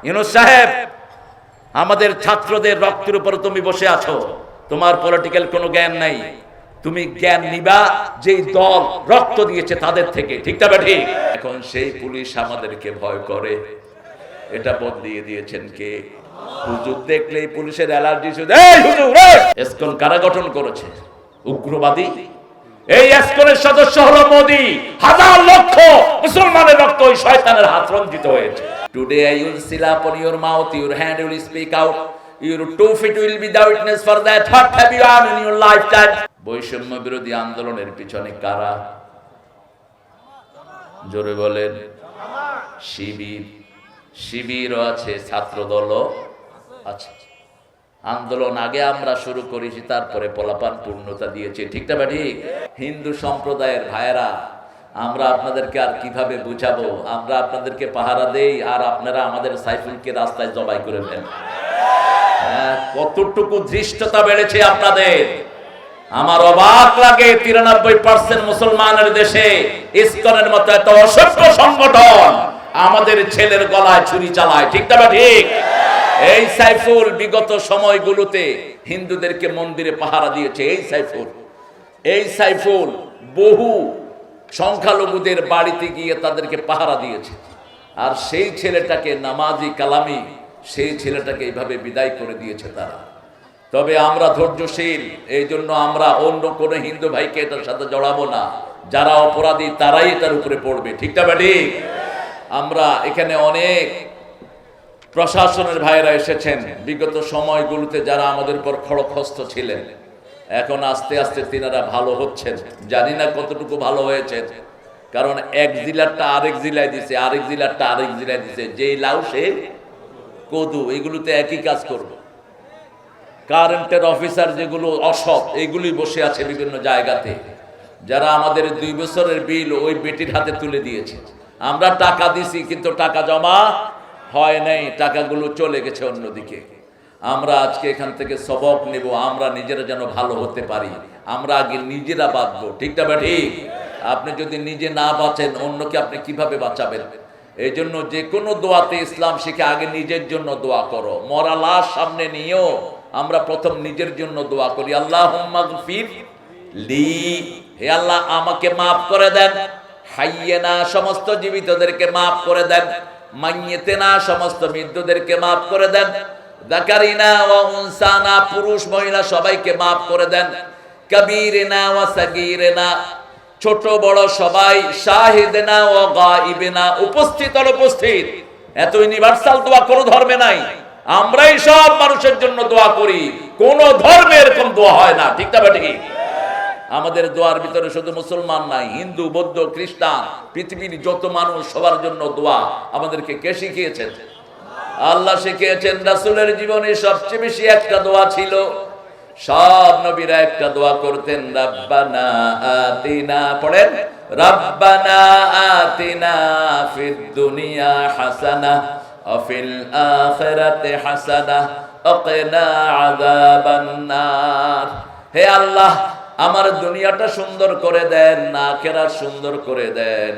ইউনূস সাহেব, আমাদের ছাত্রদের রক্তের উপর তুমি বসে আছো, তোমার পলিটিক্যাল কোনো জ্ঞান নাই। তুমি জ্ঞান নিবা যেই দল রক্ত দিয়েছে তাদের থেকে, ঠিক না ঠিক? এখন সেই পুলিশ আমাদেরকে ভয় করে, এটা বদলিয়ে দিয়েছেন কে? হুজুর দেখলেই পুলিশের অ্যালার্জি শুধু। এই হুজুর, এসকন কারা গঠন করেছে? উগ্রবাদী। এই এসকনের সদস্য হলো মোদি। হাজার লক্ষ মুসলমানের রক্ত ওই শয়তানের হাত রঞ্জিত হয়েছে। Today I will seal upon your mouth, your hand will speak out, your 2 feet will be the witness for that. What have you done in your lifetime? বৈষম্য বিরোধী আন্দোলনের পিছনে কারা? জোরে বলেন। শিবির, শিবিরও আছে, ছাত্রদলও আছে। আন্দোলন আগে আমরা শুরু করেছি, তারপরে পোলাপান পূর্ণতা দিয়েছে, ঠিক না ঠিক? হিন্দু সম্প্রদায়ের ভাইয়েরা, আমরা আপনাদেরকে আর কিভাবে বুঝাবো? আমরা আপনাদেরকে পাহারা দেই আর আপনারা আমাদের সাইফুলকে রাস্তায় জবাই করে ফেলেন। কতটুকু ধৃষ্টতা বেড়েছে আপনাদের! আমার অবাক লাগে 93% মুসলমানের দেশে ইসকনের মতো এত অসভ্য সংগঠন আমাদের ছেলের গলায় ছুরি চালায়, ঠিক না ঠিক? এই সাইফুল বিগত সময়গুলোতে হিন্দুদেরকে মন্দিরে পাহারা দিয়েছে। এই সাইফুল বহু সংখ্যালঘুদের বাড়িতে গিয়ে তাদেরকে পাহারা দিয়েছে। আর সেই ছেলেটাকে, নামাজি কালামি, সেই ছেলেটাকে এইভাবে বিদায় করে দিয়েছে তারা। তবে আমরা ধৈর্যশীল, এই জন্য আমরা অন্য কোনো হিন্দু ভাইকে এটার সাথে জড়াবো না। যারা অপরাধী তারাই এটার উপরে পড়বে, ঠিক না ঠিক? আমরা এখানে অনেক প্রশাসনের ভাইরা এসেছেন বিগত সময়গুলোতে, যারা আমাদের উপর খড়গহস্ত ছিলেন। এখন আস্তে আস্তে তিনারা ভালো হচ্ছেন, জানি না কতটুকু ভালো হয়েছে। কারণ এক জেলারটা আরেক জেলায় দিছে, আরেক জেলারটা আরেক জেলায় দিছে, যেই লাউ সে কদু, এগুলোতে একই কাজ করবে। কারেন্টের অফিসার যেগুলো অসৎ, এইগুলি বসে আছে বিভিন্ন জায়গাতে, যারা আমাদের 2 বছরের বিল ওই বেটির হাতে তুলে দিয়েছে। আমরা টাকা দিছি কিন্তু টাকা জমা হয় নাই, টাকাগুলো চলে গেছে অন্যদিকে। আমরা আজকে এখান থেকে সবক নেব, আমরা নিজেরা যেন ভালো হতে পারি। আমরা আগে নিজেরা বাঁচবো, ঠিক না ঠিক? আপনি যদি নিজে না বাঁচেন, অন্যকে আপনি কিভাবে বাঁচাবেন? এই জন্য যে কোনো দোয়াতে ইসলাম শিখে আগে নিজের জন্য দোয়া করো। মরা লাশ সামনে নিয়েও আমরা প্রথম নিজের জন্য দোয়া করি, আল্লাহুম্মা গফির লি, হে আল্লাহ আমাকে মাফ করে দেন। হাইয়েনা, সমস্ত জীবিতদেরকে মাফ করে দেন। মাইয়েতেনা, সমস্ত মৃত্যুদেরকে মাফ করে দেন। যাকারিনা ওয়া উনসানা, পুরুষ মহিলা সবাইকে মাফ করে দেন। কবীরেনা ওয়া সাগীরেনা, ছোট বড় সবাই। শাহিদেনা ওয়া গায়িবেনা, উপস্থিত অনুপস্থিত। এত ইউনিভার্সাল দোয়া কোনো ধর্মে নাই। আমরাই সব মানুষের জন্য দোয়া করি, কোন ধর্মে এরকম দোয়া হয় না, ঠিক না ঠিক? আমাদের দোয়ার ভিতরে শুধু মুসলমান নাই, হিন্দু, বৌদ্ধ, খ্রিস্টান, পৃথিবীর যত মানুষ, সবার জন্য দোয়া আমাদেরকে কে শিখিয়েছেন? আল্লাহ শিখিয়েছেন। রাসূলের জীবনে সবচেয়ে বেশি একটা দোয়া ছিল, সব নবীরা একটা দোয়া করতেন, রাব্বানা আতিনা, পড়েন, রাব্বানা আতিনা ফিদ দুনিয়া হাসানা ওয়া ফিল আখিরাতি হাসানা ওয়া কিনা আযাবান নার। হে আল্লাহ, আমার দুনিয়াটা সুন্দর করে দেন, আখিরাত সুন্দর করে দেন,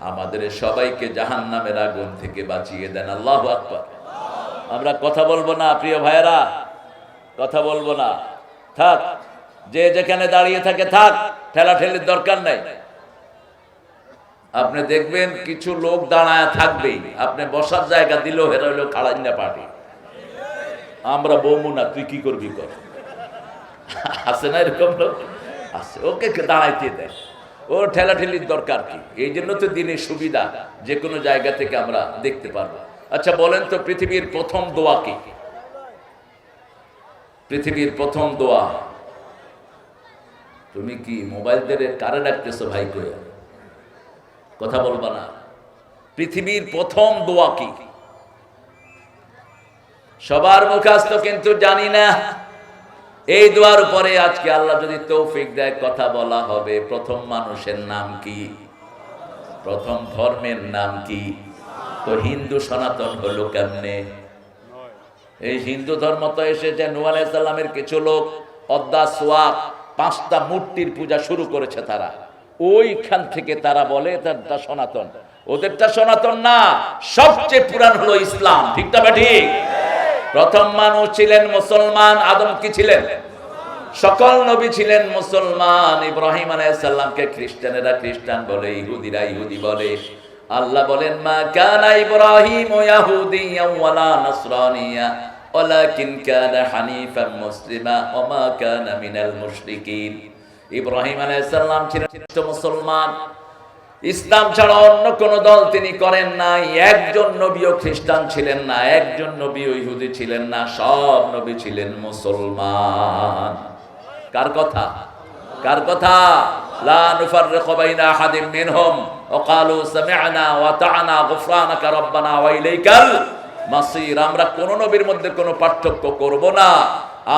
আমাদের সবাইকে জাহান্নামের আগুন থেকে বাঁচিয়ে দেন। আল্লাহু আকবার। আমরা কথা বলবো না প্রিয় ভাইয়েরা, কথা বলবো না। থাক, যে যেখানে দাঁড়িয়ে থাকে থাক, ঠেলাঠেলির দরকার নাই। আপনি দেখবেন কিছু লোক দাঁড়ায় থাকবেই, আপনি বসার জায়গা দিলেও হেরা হইলো খাড়াইনা পার্টি। আমরা বমু না, তুই কি করবি কর, আছে না এরকম লোক? আছে, ওকে দাঁড়াইতে দেয়, ওর ঠেলাঠেলির দরকার কি? এই জন্য তো দিনের সুবিধা, যে কোনো জায়গা থেকে আমরা দেখতে পারবো। আচ্ছা বলেন তো, পৃথিবীর প্রথম দোয়া কি? পৃথিবীর প্রথম দোয়া, তুমি কি মোবাইল দিয়ে কারে ডাকতেছো ভাই? কই কথা বলবা না? পৃথিবীর প্রথম দোয়া কি? সবার মুখস্থ কিন্তু জানি না। এই দোয়ার উপরে আজকে আল্লাহ যদি তৌফিক দেয় কথা বলা হবে। প্রথম মানুষের নাম কি? প্রথম ধর্মের নাম কি? তো হিন্দু সনাতন হলো কেমনে? এই হিন্দু ধর্ম তো এসেছে নূহ আলাইহিস সালামের কিছু লোক অদ্দা সোয়াক, 5টা মূর্তির পূজা শুরু করেছে তারা। ওইখান থেকে তারা বলে তারটা সনাতন, ওদেরটা সনাতন না, সবচেয়ে পুরান হলো ইসলাম। ঠিক না ঠিক? প্রথম মানুষ ছিলেন মুসলমান, আদম কি ছিলেন? সকল নবী ছিলেন মুসলমান। ইব্রাহিম আলাইহিস সালামকে খ্রিস্টানেরা খ্রিস্টান বলে, ইহুদিরা ইহুদি বলে। আল্লাহ বলেন মা কানা ইব্রাহিম ইয়াহুদিয়্যান ওয়ালা নাসরানিয়্যা ওয়ালাকিন কানা হানিফান মুসলিমা ওয়া মা কানা মিনাল মুশরিকিন। ইব্রাহিম আলাইহিস সালাম ছিলেন মুসলমান, ইসলাম ছাড়া অন্য কোন দল তিনি করেন নাই। একজন নবীও খ্রিস্টান ছিলেন না, একজন নবীও ইহুদি ছিলেন না, সব নবী ছিলেন মুসলমান। কার কথা? কার কথা? লা নুফাররিকু বাইনা আহাদিম মিনহুম ওয়া ক্বালু সামি'না ওয়া আতা'না গুফরানাকা রাব্বানা ওয়া ইলাইকাল মাসির। আমরা কোন নবীর মধ্যে কোনো পার্থক্য করব না।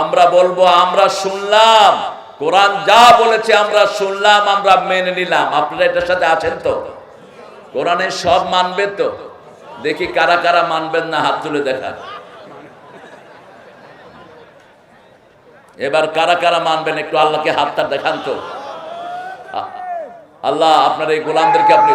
আমরা বলবো আমরা শুনলাম, কোরআন যা বলেছে আমরা শুনলাম, আমরা মেনে নিলাম। আপনারা এটার সাথে আছেন তো? কোরআনের সব মানবে তো? দেখি কারা কারা মানবেন না, হাত তুলে দেখা। এবার কারা কারা মানবেন একটু আল্লাহকে হাতটা দেখান তো। আল্লাহ আপনার এই গোলামদেরকে আপনি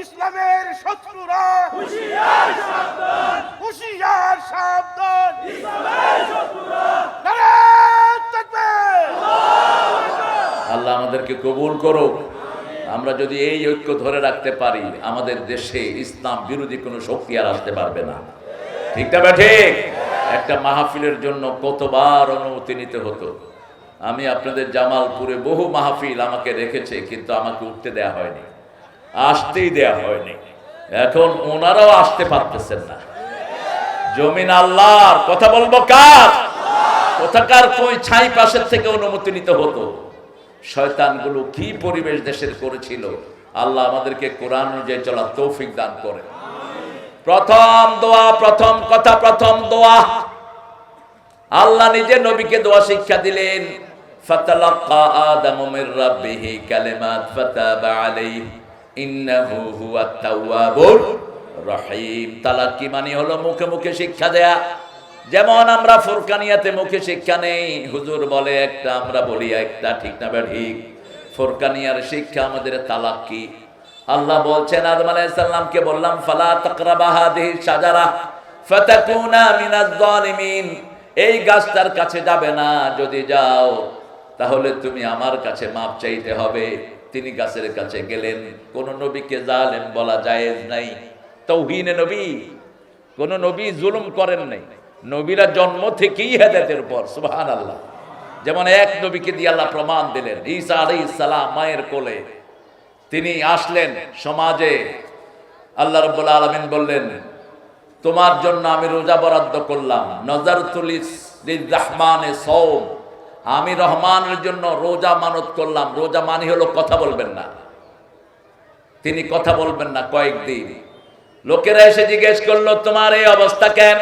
ইসলামের শত্রুরা হুঁশিয়ার সাবধান, হুঁশিয়ার সাবধান, ইসলামের শত্রুরা নারায়ে তাকবীর। আল্লাহ আমাদেরকে কবুল করুক। আমরা যদি এই ঐক্য ধরে রাখতে পারি, আমাদের দেশে ইসলাম বিরোধী কোনো শক্তি আর আসতে পারবে না। ঠিক না ঠিক? একটা মাহফিলের জন্য কতবার অনুমতি নিতে হতো। আমি আপনাদের জামালপুরে বহু মাহফিল আমাকে রেখেছে, কিন্তু আমাকে উঠতে দেয়া হয়নি, আসতেই দেয়া হয়নি। এখন ওনারাও আসতে পারতেছেন না। জমিন আল্লাহর, কথা বলবো কার? কোথাকার কই ছাই পাশের থেকে অনুমতি নিতে হতো। শয়তানগুলো কি পরিবেশ দেশের করেছিল। আল্লাহ আমাদেরকে কোরআন অনুযায়ী চলার তৌফিক দান করে। প্রথম দোয়া, প্রথম কথা, প্রথম দোয়া, আল্লাহ নিজে নবীকে দোয়া শিক্ষা দিলেন। ফাতালাক্কা আদামু মির রাব্বিহি কালিমাত ফাতাবা আলাইহি ইন্নাহু হুয়াত তাওয়াবুর রহিম। তালাক্কি মানে হলো মুখে মুখে শিক্ষা দেয়া। যেমন আমরা ফুরকানিয়াতে মুখে শিক্ষা নেই, হুজুর বলে একটা, আমরা বলি একটা। ঠিক না ঠিক? ফুরকানিয়ার শিক্ষা আমাদের তালাক্কি। আল্লাহ বলছেন আদম আলাইহিস সালামকে বললাম ফালা তাকরাবা হাদিহি শাজারা ফাতাকুনা মিনাজ জালিমিন। এই গাছটার কাছে যাবে না, যদি যাও তাহলে তুমি আমার কাছে মাপ চাইতে হবে। তিনি গাছের কাছে গেলেন। কোন নবীকে জালেম বলা জায়েজ নাই। তাওহীনে নবী, কোন নবী জুলুম করেন নাই। নবীরা জন্ম থেকেই হেদায়েতের উপর, সুবহানাল্লাহ। যেমন এক নবীকে দিয়ে আল্লাহ প্রমাণ দিলেন, ঈসা আলাইহিস সালাম মায়ের কোলে তিনি আসলেন সমাজে। আল্লাহ রাব্বুল আলামিন বললেন তোমার জন্য আমি রোজা বরাদ্দ করলাম, নাযারতুল লিররহমানে সাওম, আমি রহমানের জন্য রোজা মানত করলাম। রোজা মানে হলো কথা বলবেন না। তিনি কথা বলবেন না কয়েকদিন। লোকেরা এসে জিজ্ঞেস করলো তোমার এই অবস্থা কেন?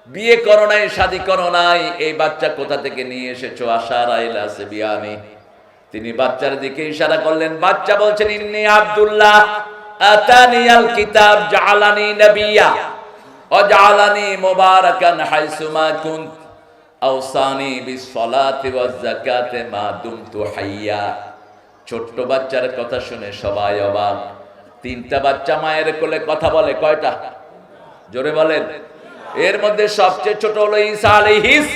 বিয়ে করো নাই, শাদী করো নাই, এই বাচ্চা কোথা থেকে নিয়ে এসেছো? আশারা ইলা সিবিয়ানি। তিনি বাচ্চার দিকে ইশারা করলেন। বাচ্চা বলছেন ইন্নী আব্দুল্লাহ আতানিয়াল কিতাব জাআলানি নবিয়্যা ওয়া জাআলানি মুবারাকান হাইসুমা কুনত আওসানি বিসসালাতি ওয়াজ যাকাতি মা দুমতু হাইয়া। ছোট্ট বাচ্চার কথা শুনে সবাই অবাক। তিনটা বাচ্চা মায়ের কোলে কথা বলে, কয়টা? জোরে বলেন। এর মধ্যে সবচেয়ে ছোট হলো ঈসা আলাইহিস।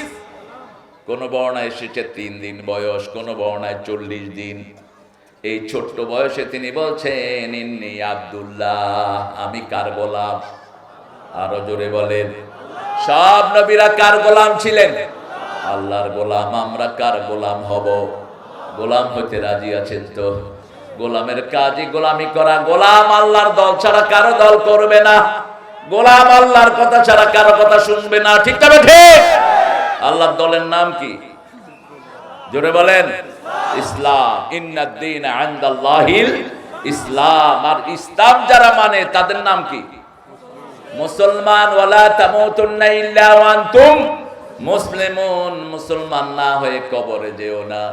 কোন বর্ণায় এসেছে 3 দিন বয়স, কোন বর্ণায় 40 দিন। এই ছোট্ট বয়সে তিনি বলছেন ইন্নী আব্দুল্লাহ, আমি কার গোলাম? আরো জোরে বলেন। সব নবীরা কার গোলাম ছিলেন? আল্লাহর গোলাম। আমরা কার গোলাম হব? গোলাম হইতে রাজি আছেন তো? গোলামের কাজই গোলামি করা। গোলাম আল্লাহর দল ছাড়া কারো দল করবে না। গোলাম আল্লাহর কথা ছাড়া কারো কথা শুনবে না। ঠিক তবে ঠিক? আল্লাহর দলের নাম কি? জোরে বলেন। ইসলাম। ইন্নাদ দীনা ইনদাল্লাহিল ইসলাম। আর ইসলাম যারা মানে তাদের নাম কি? মুসলমান। ওয়ালা তামুতুন্না ইল্লা ওয়া আনতুম মুসলিমুন। মুসলমান না হয়ে কবরে যেও না।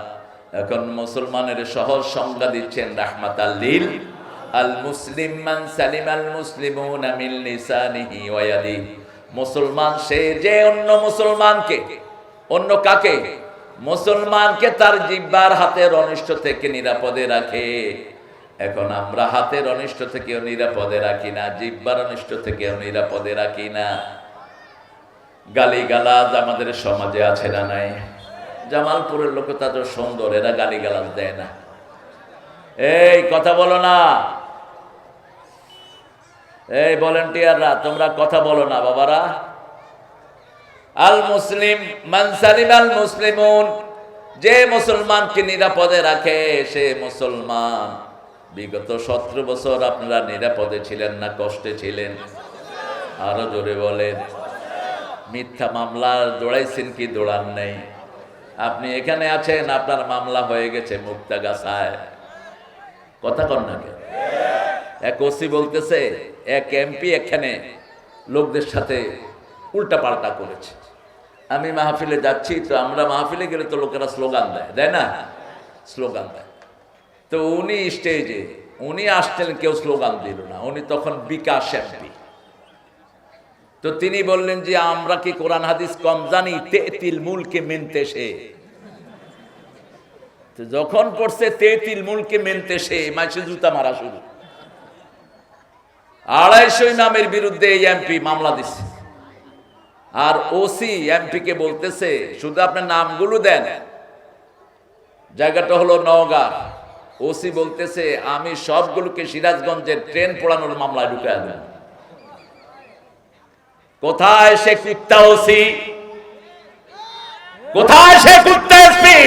এখন মুসলমানের সহজ সংজ্ঞা দিচ্ছেন রাহমাতাল লিল আল মুসলিম মান সালিমাল মুসলিমুনা মিন লিসানিহি ওয়া ইয়াদিহি, মুসলমান সে যে অন্য মুসলমানকে, অন্য কাকে? মুসলমানকে তার জিহ্বার হাতের অনিষ্ট থেকে নিরাপদে রাখে। এখন আমরা হাতের অনিষ্ট থেকেও নিরাপদে রাখি না, জিহ্বার অনিষ্ট থেকেও নিরাপদে রাখি না। গালিগালাজ আমাদের সমাজে আছে না নাই? জামালপুরের লোক তাদের সুন্দর, এরা গালিগালাজ দেয় না। এই কথা বলো না, এই ভলেন্টিয়াররা তোমরা কথা বলো না বাবারা। আল মুসলিম মান সালিমাল মুসলিমুন, যে মুসলমানকে নিরাপদে রাখে সে মুসলমান। বিগত 17 বছর আপনারা নিরাপদে ছিলেন না কষ্টে ছিলেন? আরো জোরে বলেন। মিথ্যা মামলা দৌড়াইছেন কি দৌড়ান নেই? আপনি এখানে আছেন, আপনার মামলা হয়ে গেছে মুক্তাগাছায়। কথা কন না কেন? এক ওসি বলতেছে এক এমপি এখানে লোকদের সাথে উল্টা পাল্টা করেছে। আমি মাহফিলে যাচ্ছি, তো আমরা মাহফিলে গেলে তো লোকেরা স্লোগান দেয়, দেয় না? স্লোগান দেয়। তো উনি স্টেজে, উনি আসছেন, কেউ স্লোগান দিল না, উনি তখন বিকাশ এমপি। তো তিনি বললেন যে আমরা কি কোরআন হাদিস কম জানি? তেতিল মুলকে মেনতে সে। তো যখন পড়ছে তেতিল মুলকে মেনতে সে, মাইসে জুতা মারা শুরু। 250 ইমামের বিরুদ্ধে এই এমপি মামলা দিচ্ছে। আর ওসি এমপি কে বলতেছে শুধু আপনার নামগুলো দেন। জায়গাটা হলো নওগাঁ। ওসি বলতেছে আমি সবগুলোকে সিরাজগঞ্জের ট্রেন পোড়ানোর মামলায় ঢুকায় দেন। কোথায় সে কুত্তা ওসি? কোথায় সে কুত্তা এসপি?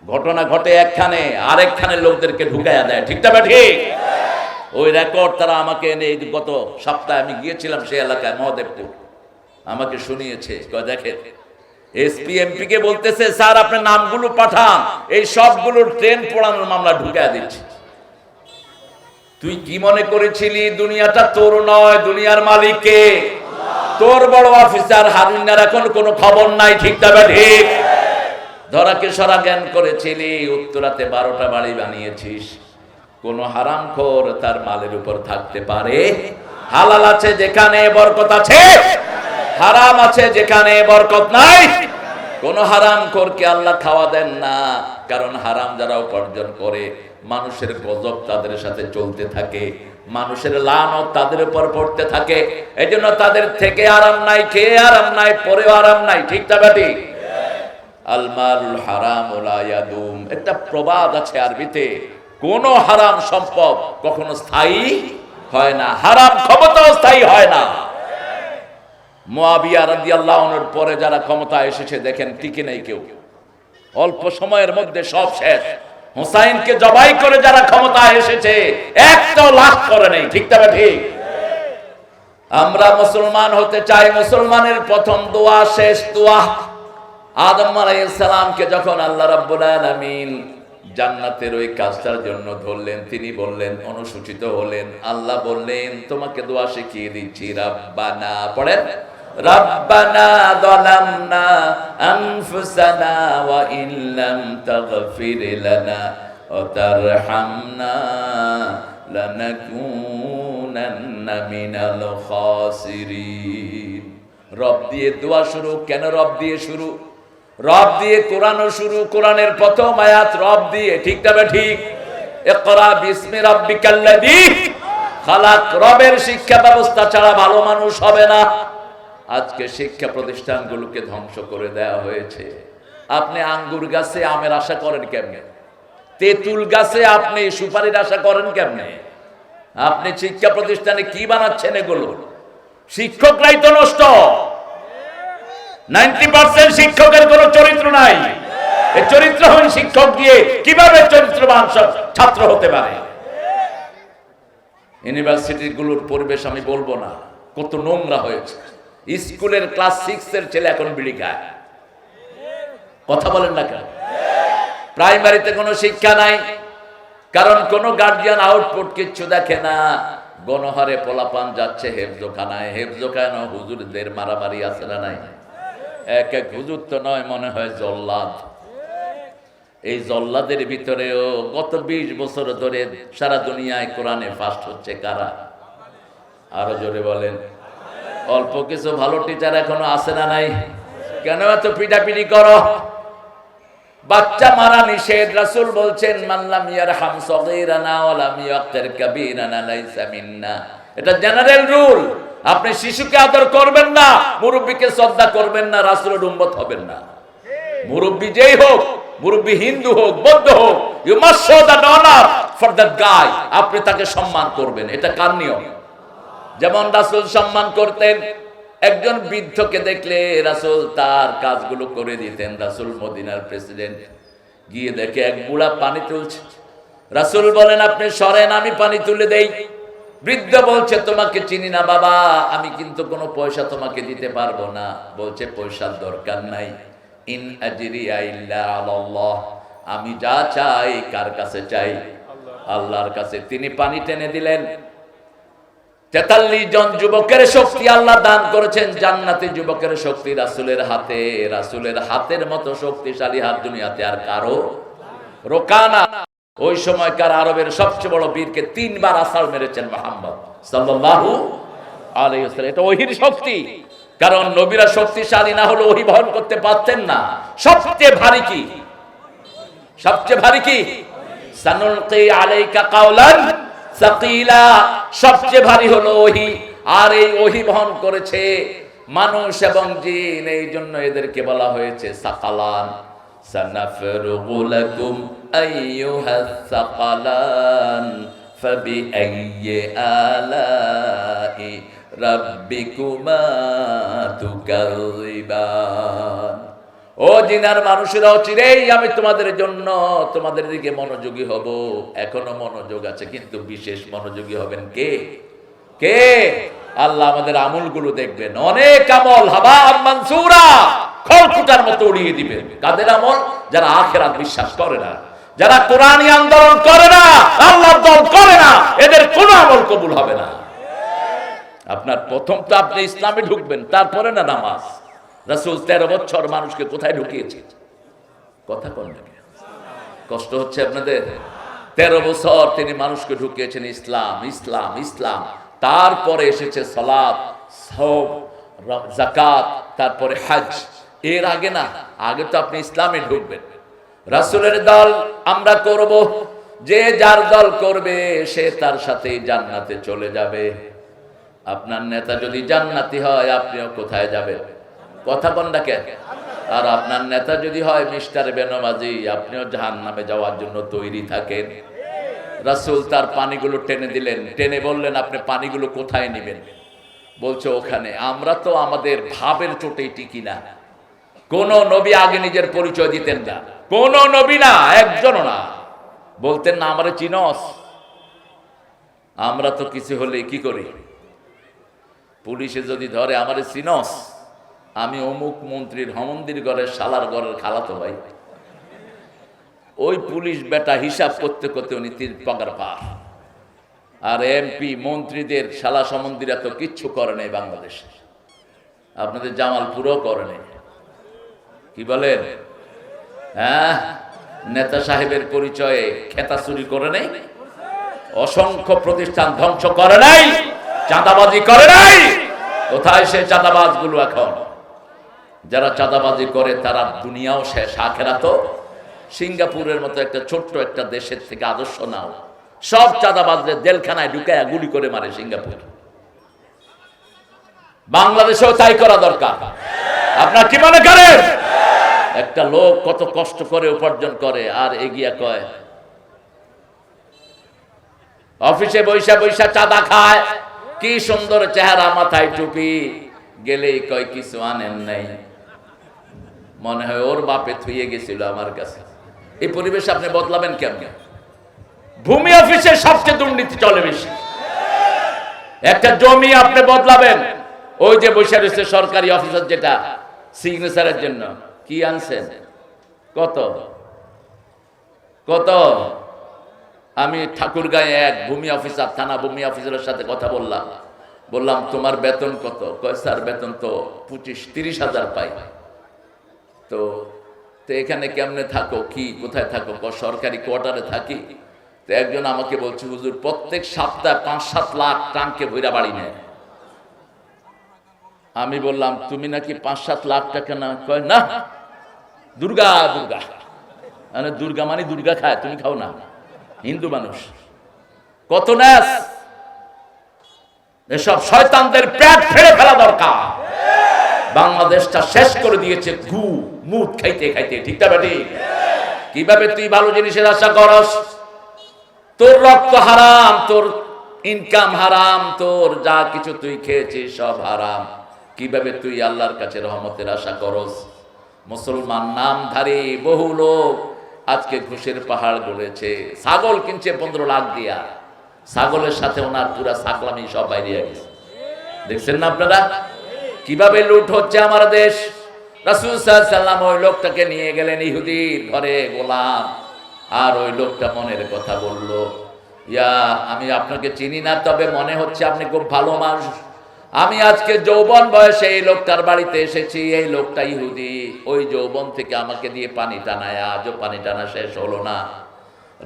ঘটনা ঘটে একখানে, আরেকখানে লোকদেরকে ঢুকাইয়া দেয়। ঠিক না ঠিক? ওই রেকর্ড তারা আমাকে এনে, গত সপ্তাহে আমি গিয়েছিলাম সেই এলাকায় মহদেবপুর, আমাকে শুনিয়েছে। দেখেন এসপি এমপি কে বলতেছে স্যার আপনার নামগুলো পাঠান, এই সবগুলোর ট্রেন পোড়ানোর মামলা ঢুকাইয়া দিচ্ছে। তুই কি মনে করেছিলি দুনিয়াটা তোর নয়, দুনিয়ার মালিক কে? তোর বড় অফিসার হারুনার এখন কোনো খবর নাই। ঠিক তবে ঠিক? ধরাকে সরা জ্ঞান করেছিলি, উত্তরাতে 12টা বাড়ি বানিয়েছিস। কোন হারামখোর তার মালের উপর থাকতে পারে? হালাল আছে যেখানে বরকত আছে, হারাম আছে যেখানে বরকত নাই। কোন হারামখোরকে আল্লাহ খাওয়া দেন না, কারণ হারাম যারা উপার্জন করে মানুষের গজব তাদের সাথে চলতে থাকে, মানুষের লানত তাদের উপর পড়তে থাকে। এই জন্য তাদের থেকে আরাম নাই, খেয়ে আরাম নাই, পরেও আরাম নাই। ঠিক তবে ঠিক? আল মালুল হারাম লা ইয়াদুম, একটা প্রবাদ আছে আরবিতে, কোন হারাম সম্পদ কখনো স্থায়ী হয় না, হারাম ক্ষমতাও স্থায়ী হয় না। মুয়াবিয়া রাদিয়াল্লাহু আনহুর পরে যারা ক্ষমতা এসেছে দেখেন টিকে নেই কেউ, অল্প সময়ের মধ্যে সব শেষ। হুসাইনকে জবাই করে যারা ক্ষমতা এসেছে একটাও লাভ করে নেই। ঠিক তবে ঠিক? আমরা মুসলমান হতে চাই, মুসলমানের প্রথম দোয়া শেষ দোয়া। আদম আলাইহিস সালামকে যখন আল্লাহ রাব্বুল আলামিন জান্নাতের ওই কাজটার জন্য ধরলেন, তিনি বললেন, অনুসূচিত হলেন। আল্লাহ বললেন তোমাকে দোয়া শিখিয়ে দিচ্ছি, রাব্বানা, পড়েন, রাব্বানা যালামনা আনফুসানা ওয়া ইল্লাম তাগফির লানা ওয়া তারহামনা লানাকুনান্না মিনাল খাসিরিন। রব দিয়ে দোয়া শুরু। কেন রব দিয়ে শুরু? রব দিয়ে কোরআনও শুরু। কোরআনের প্রথম আয়াত রব দিয়ে। ঠিক তবে ঠিক? ইকরা বিসমি রাব্বিকাল্লাযী খালাক। রবের শিক্ষা ব্যবস্থা ছাড়া ভালো মানুষ হবে না। আজকে শিক্ষা প্রতিষ্ঠানগুলোকে ধ্বংস করে দেওয়া হয়েছে। আপনি আঙ্গুর গাছে আমের আশা করেন কেমনে? তেঁতুল গাছে আপনি সুপারির আশা করেন কেমনে? আপনি শিক্ষা প্রতিষ্ঠানে কি বানাচ্ছেন এগুলো? শিক্ষকরাই তো নষ্ট। 90% শিক্ষকের কোন চরিত্র নাই। এই চরিত্রহীন শিক্ষক দিয়ে কিভাবে চরিত্রবান ছাত্র হতে পারে? ইউনিভার্সিটি গুলোর পরিবেশ আমি বলবো না, কত নোংরা হয়েছে। স্কুলের ক্লাস 6 এর ছেলে এখন বিড়ি খায়। কথা বলেন না কেন? প্রাইমারিতে কোনো শিক্ষা নাই, কারণ কোন গার্জিয়ান আউটপুট কিচ্ছু দেখে না। গণহারে পোলাপান যাচ্ছে হেফজোখানায়। হেফজোখানা হুজুরদের মারামারি আছে না নাই? এক এক হুজুর তো নয়, মনে হয় জল্লাদ। এই জল্লাদের ভিতরেও গত 20 বছর ধরে সারা দুনিয়ায় কোরআনে ফার্স্ট হচ্ছে কারা? আরো জোরে বলেন। অল্প কিছু ভালো টিচার এখনো আছে না নাই? কেন এত পিটাপিটি করো? বাচ্চা মারা নিষেধ। রাসূল বলছেন মাল্লাম ইয়ারহাম সগীরানা ওয়া লাম ইয়াক্তার কাবীরানা লাইসা মিন্না। এটা জেনারেল রুল। আপনি শিশুকে আদর করবেন না, মুরব্বিকে শ্রদ্ধা করবেন না, রাসূলের উম্মত হবেন না। মুরব্বি যেই হোক, মুরব্বি হিন্দু হোক, বৌদ্ধ হোক, you must show that honour for that guy. আপনি তাকে সম্মান করবেন, এটা কার নিয়ম? যেমন রাসূল সম্মান করতেন, একজন বৃদ্ধকে দেখলে রাসূল তার কাজগুলো করে দিতেন। রাসূল মদিনার প্রেসিডেন্ট, গিয়ে দেখে এক বুড়া পানি তুলছে। রাসূল বলেন আপনি সরেন, আমি পানি তুলে দেই। বৃদ্ধ বলছে তোমাকে চিনি না বাবা, আমি কিন্তু কোনো পয়সা তোমাকে দিতে পারবো না। বলছে পয়সার দরকার নাই, ইন আজরিয়া ইল্লা আলাল্লাহ, আমি যা চাই কার কাছে চাই? আল্লাহর কাছে। তিনি পানি টেনে দিলেন। 43 জন যুবকের শক্তি আল্লাহ দান করেছেন, জান্নাতি যুবকের শক্তি রাসূলের হাতে। রাসূলের হাতের মতো শক্তিশালী হাত দুনিয়াতে আর কারো। রোকানা ওই সময়কার আরবের সবচেয়ে বড় বীরকে 3 বার আছাড় মেরেছেন মুহাম্মদ সাল্লাল্লাহু আলাইহি ওয়াসাল্লাম। এটা ওহীর শক্তি। কারণ নবীরা শক্তিশালী না হলে ওহী বহন করতে পারতেন না। সবচেয়ে ভারী কি? সবচেয়ে ভারী কি? সানুলকি আলাইকা কাওলান সাকিলা। সবচেয়ে ভারী হলো ওহী। আর এই ওহী বহন করেছে মানুষ এবং জিন, এই জন্য এদেরকে বলা হয়েছে সাকালান। সানাফরুগু লাকুম আইয়ুহাস সাকালান ফাবিআইয়ি আলাই রাব্বিকুমা তুকাযিবান। ও জিনার মানুষেরা, চিরেই আমি তোমাদের জন্য তোমাদের দিকে মনোযোগী হব। এখনো মনোযোগ আছে, কিন্তু বিশেষ মনোযোগী হবেন কে? কে? আল্লাহ আমাদের আমলগুলো দেখবেন। অনেক আমল হাবা মানসুরা, খড়কুটার মতো উড়িয়ে দিবেন। কাদের আমল? যারা আখিরাত বিশ্বাস করে না, যারা কোরআনী আন্দোলন করে না, আল্লাহর দল করে না, এদের কোনো আমল কবুল হবে না। আপনার প্রথম তো আপনি ইসলামে ঢুকবেন, তারপরে না নামাজ। রাসূল 13 বছর মানুষকে কোথায় ঢুকিয়েছে? কথা কোন দিকে? কষ্ট হচ্ছে আপনাদের? 13 বছর তিনি মানুষকে ঢুকিয়েছেন ইসলাম, ইসলাম, ইসলাম। তারপরে এসেছে সালাত, সওম, যাকাত, তারপরে হজ। এর আগে না, আগে তো আপনি ইসলামে ঢুকবেন। রাসূলের দল আমরা করব, যে যার দল করবে সে তার সাথে জান্নাতে চলে যাবে। আপনার নেতা যদি জান্নাতি হয়, আপনিও কোথায় যাবেন? কথা কোন ডাকে? আর আপনার নেতা যদি হয় মিস্টার বেনমাজি, আপনিও জাহান্নামে যাওয়ার জন্য তৈরি থাকেন। রাসূল তার পানিগুলো টেনে দিলেন, টেনে বললেন আপনি পানিগুলো কোথায় নেবেন? বলছে ওখানে। আমরা তো আমাদের ভাবের চোটেই টিকি না। কোন নবী আগে নিজের পরিচয় দিতেন না, কোন নবী না, একজনও না। বলতেন না আমারে চিনস? আমরা তো কিছু হলে কি করি? পুলিশে যদি ধরে আমারে চিনস, আমি অমুক মন্ত্রীর হমন্দির ঘরের শালার ঘরের খালাতো ভাই। ওই পুলিশ বেটা হিসাব করতে করতে উনি 3 পগার পার। আর এমপি মন্ত্রীদের শালা সমন্দিরা তো কিচ্ছু করে নাই বাংলাদেশে। আপনাদের জামালপুরও করে নাই। কি বলেন? হ্যাঁ, নেতা সাহেবের পরিচয়ে খেতা চুরি করে নাই, অসংখ্য প্রতিষ্ঠান ধ্বংস করে নাই, চাঁদাবাজি করে নাই। কোথায় সে চাঁদাবাজ গুলো? এখন যারা চাঁদাবাজি করে তারা দুনিয়াও শেষ, আখিরাতও। সিঙ্গাপুরের মতো একটা ছোট্ট একটা দেশের থেকে আদর্শ নাও। সব চাঁদাবাজদের জেলখানায় ঢুকায় গুলি করে মারে সিঙ্গাপুর। বাংলাদেশেও তাই করা দরকার। আপনার কি মনে করেন? একটা লোক কত কষ্ট করে উপার্জন করে আর এগিয়ে কয় অফিসে বৈশা বৈশা চাঁদা খায়, কি সুন্দর চেহারা, মাথায় টুপি, গেলেই কয় কিছু আনেন নাই। মনে হয় ওর বাপে থুয়ে গেছিল আমার কাছে। এই পরিবেশ আপনি বদলাবেন কেমনে? ভূমি অফিসে সবচেয়ে দুর্নীতি চলে বেশি। একটা জমি আপনি বদলাবেন, ওই যে বৈশা রয়েছে সরকারি অফিসার, যেটা সিগনেচারের জন্য কি আনছেন? কত কত? আমি ঠাকুরগাঁয়ে এক ভূমি অফিসার, থানা ভূমি অফিসারের সাথে কথা বললাম তোমার বেতন কত? কয় স্যার বেতন তো 25-30 হাজার পাই। তো তো এখানে কেমনে থাকো, কি কোথায় থাকো? সরকারি কোয়ার্টারে থাকি। তো একজন আমাকে বলছে, হুজুর প্রত্যেক সপ্তাহে 5-7 লাখ ট্রাঙ্কে ভইরা বাড়ি নেয়। আমি বললাম, তুমি নাকি 5-7 লাখ টাকা না? কয় না, দুর্গা দুর্গা। মানে দুর্গা মানে দুর্গা খায়, তুমি খাও না, হিন্দু মানুষ। কত ন্যাস! এসব শয়তানদের পেট ফেলে ফেলা দরকার। বাংলাদেশটা শেষ করে দিয়েছে ঘু মুদ খাইতে খাইতে, ঠিক না বেটি? কিভাবে তুই ভালো জিনিসের আশা করস? তোর রক্ত হারাম, তোর ইনকাম হারাম, তোর যা কিছু তুই খেয়েছিস সব হারাম। কিভাবে তুই আল্লাহর কাছে রহমতের আশা করস? মুসলমান নামধারী বহু লোক আজকে ঘুষের পাহাড় গড়েছে। ছাগল কিনছে 15 লাখ দিয়া, ছাগলের সাথে ওনার পুরা ছাগলামি সব বাইরে গেছে। দেখছেন না আপনারা কিভাবে লুট হচ্ছে আমার দেশ? রাসূল সাল্লাল্লাহু আলাইহি ওয়াসাল্লাম ওই লোকটাকে নিয়ে গেলেন ইহুদির ঘরে, গোলাম। আর ওই লোকটা মনের কথা বলল, ইয়া আমি আপনাকে চিনি না, তবে মনে হচ্ছে আপনি খুব ভালো মানুষ। আমি আজকে যৌবন বয়সে এই লোকটার বাড়িতে এসেছি। এই লোকটা ইহুদি, ওই যৌবন থেকে আমাকে দিয়ে পানি টানায়, আজও পানি টানা শেষ হলো না।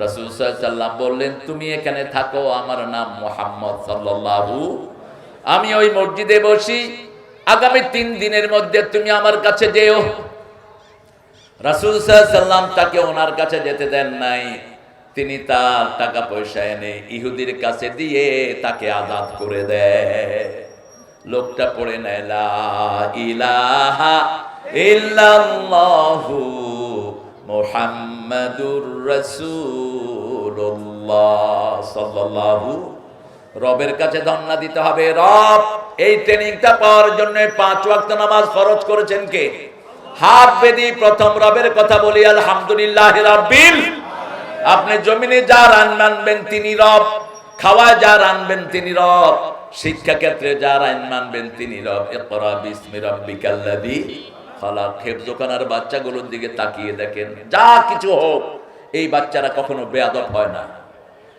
রাসূল সাল্লাল্লাহু আলাইহি ওয়াসাল্লাম বললেন, তুমি এখানে থাকো, আমার নাম মুহাম্মদ সাল্লাল্লাহু, আমি ওই মসজিদে বসি, আগামী 3 দিনের মধ্যে তুমি আমার কাছে যেও। রাসূল সাল্লাল্লাহু আলাইহি ওয়াসাল্লাম তাকে ওনার কাছে যেতে দেন নাই। তিনি তার টাকা পয়সা এনে ইহুদির কাছে দিয়ে তাকে আজাদ করে দেয়। লোকটা পড়ে নেয়, লা ইলাহা ইল্লাল্লাহু মুহাম্মাদুর রাসূলুল্লাহ সাল্লাল্লাহু। রবের কাছে ধন্না দিতে হবে। রব এই ট্রেনিংটা পাওয়ার জন্য 5 ওয়াক্ত নামাজ ফরজ করেছেন কে? হাত বেদি প্রথম রবের কথা বলি, আলহামদুলিল্লাহ রাব্বিল। আপনি জমিনে যা রান মানবেন তিনি রব, খাওয়ায় যা রানবেন তিনি রব, শিক্ষা ক্ষেত্রে যা আইন মানবেন তিনি রব। ইকরা বিসমি রাব্বিকাল্লাযী খালাক। হেফজখানার বাচ্চাগুলোর দিকে তাকিয়ে দেখেন, যা কিছু হোক এই বাচ্চারা কখনো বেয়াদব হয় না,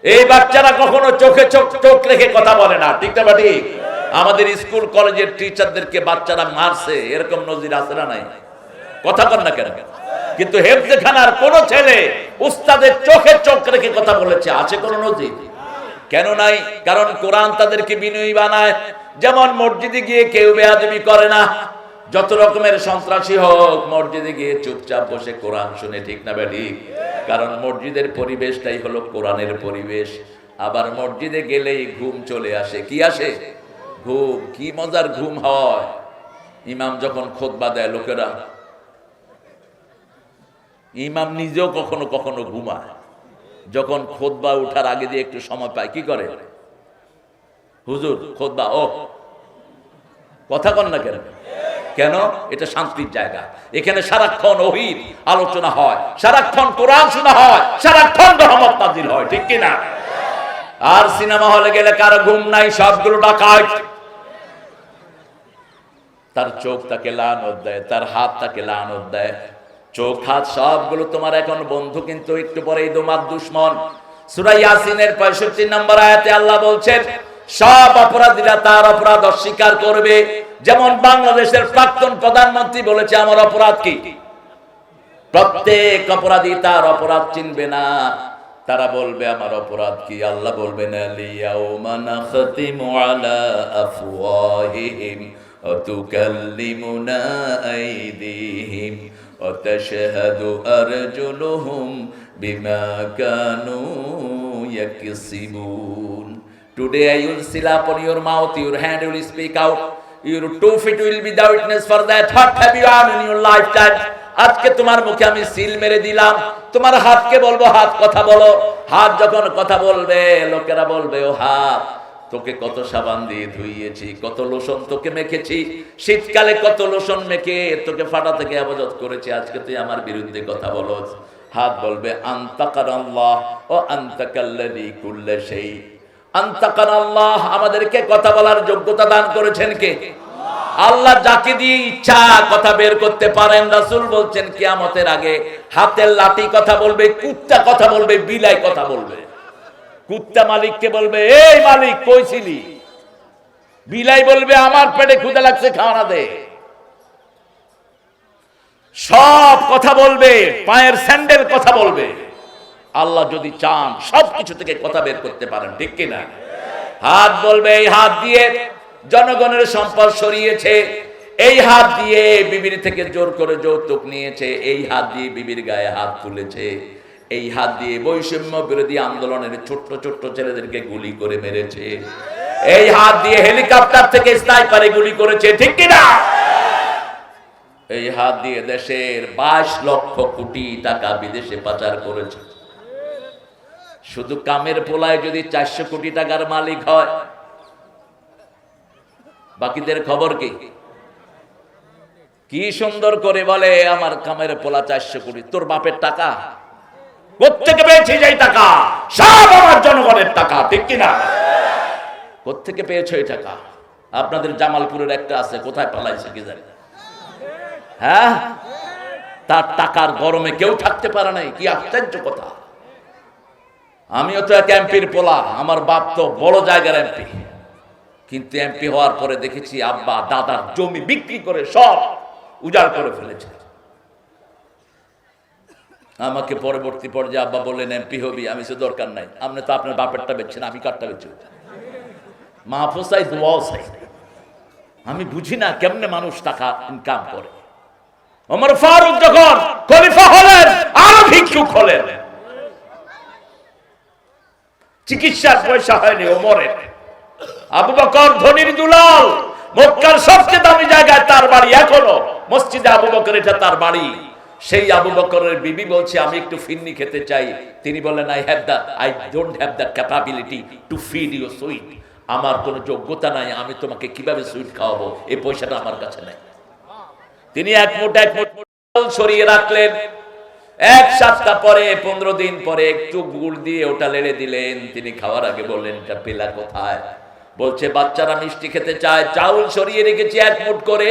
এই বাচ্চারা কখনো চোখে চোখ রেখে কথা বলে না, ঠিক না বাটি? আমাদের স্কুল কলেজের টিচারদেরকে বাচ্চারা মারছে, এরকম নজির আছে না নাই? কথা কর না কেন? কিন্তু হেফজখানার কোন ছেলে উস্তাদের চোখে চোখ রেখে কথা বলেছে, আছে কোন নজির? কেন নাই? কারণ কোরআন তাদেরকে বিনয়ী বানায়। যেমন মসজিদে গিয়ে কেউ বেয়াদবি করে না, যত রকমের সন্ত্রাসী হোক মসজিদে গিয়ে চুপচাপ বসে কোরআন শুনে, ঠিক না বেটি? কারণ মসজিদের পরিবেশটাই হলো কোরআনের পরিবেশ। আবার মসজিদে গেলেই ঘুম চলে আসে। কি আসে? ঘুম। কি মজার ঘুম হয়! ইমাম যখন খুতবা দেয়, লোকেরা, ইমাম নিজেও কখনো কখনো ঘুমায়। যখন খুতবা উঠার আগে দিয়ে একটু সময় পায়, কি করে? হুজুর খুতবা, ও কথা কন না কেন? কেন? এটা শান্তির জায়গা। এখানে সারাক্ষণ ওহীর আলোচনা হয়, সারাক্ষণ কোরআন শোনা হয়, সারাক্ষণ রহমত নাজিল হয়, ঠিক কি না? আর সিনেমা হলে গেলে কারো ঘুম নাই, সবগুলো ডাকাত। তার চোখ তাকে লানত দেয়, তার হাত তাকে লানত দেয়। চোখ হাত সবগুলো তোমার এখন বন্ধু, কিন্তু একটু পরেই তোমার দুশমন। সূরা ইয়াসিনের 65 নম্বর আয়াতে আল্লাহ বলছেন, সব অপরাধীরা তার অপরাধ অস্বীকার করবে। যেমন বাংলাদেশের প্রাক্তন প্রধানমন্ত্রী বলেছে, আমার অপরাধ কি? প্রত্যেক অপরাধী তার অপরাধ চিনবে না, তারা বলবে আমার অপরাধ কি? আল্লাহ বলবেন, আলিয়াউমা নাখতিমু আলা আফওয়াহিহিম ওয়া তুকাল্লিমুনা আইদিহিম ওয়া তাশহাদু আরজুলুহুম বিমা Kanu ইয়াকসিবুন। Today I will seal upon your mouth, your hand will speak out, your 2 feet will be the witness for that. What have you done in your lifetime? আজকে তোমার মুখে আমি সিল মেরে দিলাম। তোমার হাতকে বলবো, হাত কথা বলো। হাত যখন কথা বলবে, লোকেরা বলবে, ও হাত, তোকে কত সাবান দিয়ে ধুইয়েছি, কত লোশন তোকে মেখেছি, শীতকালে কত লোশন মেখে তোকে ফাটা থেকে হেফাজত করেছি, আজকে তুই আমার বিরুদ্ধে কথা বলছ। হাত বলবে, আনতাকানাল্লাহ ও আনতাকাল্লাযী কুল্লা শাই। আনতাকানাল্লাহ, আমাদেরকে কথা বলার যোগ্যতা দান করেছেন কে? আল্লাহ। যাকে দিয়ে ইচ্ছা কথা বের করতে পারেন। রাসূল বলছেন, কিয়ামতের আগে হাতের লাঠি কথা বলবে, কুত্তা কথা বলবে, বিলাই কথা বলবে। কুত্তা মালিককে বলবে, এই মালিক কই ছিলি? বিলাই বলবে, আমার পেটে ক্ষুধা লাগছে, খাওয়া দে। সব কথা বলবে, পায়ের স্যান্ডেল কথা বলবে। আল্লাহ যদি চান সবকিছু থেকে কথা বের করতে পারেন, ঠিক কিনা? হাত বলবে, এই হাত দিয়ে জনগণের সম্পদ সরিয়েছে, এই হাত দিয়ে বিবির থেকে জোর করে যৌতুক নিয়েছে, এই হাত দিয়ে বিবির গায়ে হাত তুলেছে, এই হাত দিয়ে বৈষম্য বিরোধী আন্দোলনের ছোট্ট ছোট্ট ছেলেদেরকে গুলি করে মেরেছে, এই হাত দিয়ে হেলিকপ্টার থেকে স্নাইপারে গুলি করেছে, ঠিক কিনা? এই হাত দিয়ে দেশের 22 লক্ষ কোটি টাকা বিদেশে পাচার করেছে। শুধু কামের পোলায় যদি 400 কোটি টাকার মালিক হয়, বাকিদের খবর কি? কি সুন্দর করে বলে, আমার কামের পোলা 400 কোটি। তোর বাপের টাকা কোত্থেকে পেয়েছিস? এই টাকা সব আমার জনগণের টাকা, ঠিক কিনা? কোত্থেকে পেয়েছো এই টাকা? আপনাদের জামালপুরের একটা আছে, কোথায় পালাইছে কি জানি। হ্যাঁ, তার টাকার গরমে কেউ থাকতে পারে নাই। কি আশ্চর্য কথা! আমিও তো এক এমপির পোলা, আমার বাপ তো বড় জায়গার এমপি, কিন্তু এমপি হওয়ার পরে দেখেছি আব্বা দাদার জমি বিক্রি করে সব উজাড় করে ফেলেছে। আমাকে পরবর্তী পর্যায়ে আব্বা বললেন, এমপি হবি? আমি সে দরকার নাই, আপনি তো আপনার বাপেরটা বেচছেন, আমি কারটা বেচছি। মাহফুজ চাই, দোয়াও চাই। আমি বুঝি না কেমনে মানুষ টাকা ইনকাম করে। ওমর ফারুক যখন খলিফা হলেন, আরো ভিক্ষুক হলেন। চিকিৎসার পয়সা হয়নি ওমরের। আবু বকর ধনির দুলাল, মক্কার সবচেয়ে দামি জায়গায় তার বাড়ি, এখনো মসজিদে আবু বকর, এটা তার বাড়ি। সেই আবু বকরের বিবি বলছে, আমি একটু ফিরনি খেতে চাই। তিনি বলেন, I don't have the capability to feed you sweet. আমার কোনো যোগ্যতা নাই, আমি তোমাকে কিভাবে সুইট খাওয়াবো, এই পয়সাটা আমার কাছে নাই। তিনি এক মুঠ সরিয়ে রাখলেন। 1 সপ্তাহ পরে, 15 দিন পরে একটু গুড় দিয়ে ওটা লেড়ে দিলেন। তিনি খাওয়ার আগে বললেন, এটা পেলা কোথায়? বলছে, বাচ্চারা মিষ্টি খেতে চায়, চাউল সরিয়ে রেখেছি 1 মুঠ করে।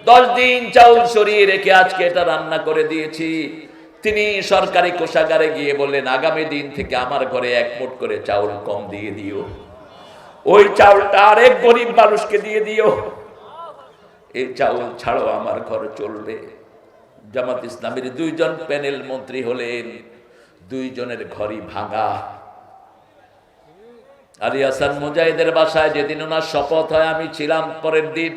10 দিন চাউল সরিয়ে রেখে আজকে এটা রান্না করে দিয়েছি। তিনি সরকারি কোষাগারে গিয়ে বললেন, আগামী দিন থেকে আমার ঘরে 1 মুঠ করে চাউল কম দিয়ে দিও, ওই চাউলটা আরেক গরিব মানুষকে দিয়ে দিও। এই চাউল ছাড়াও আমার ঘর চলবে। জামাত ইসলামের 2 জন প্যানেল মন্ত্রী হলেন, 2 জনের ঘরই ভাঙা। আলী হাসান মুজাহিদের বাসায় যেদিন ওনার শপথ হয়, আমি ছিলাম পরের দিন।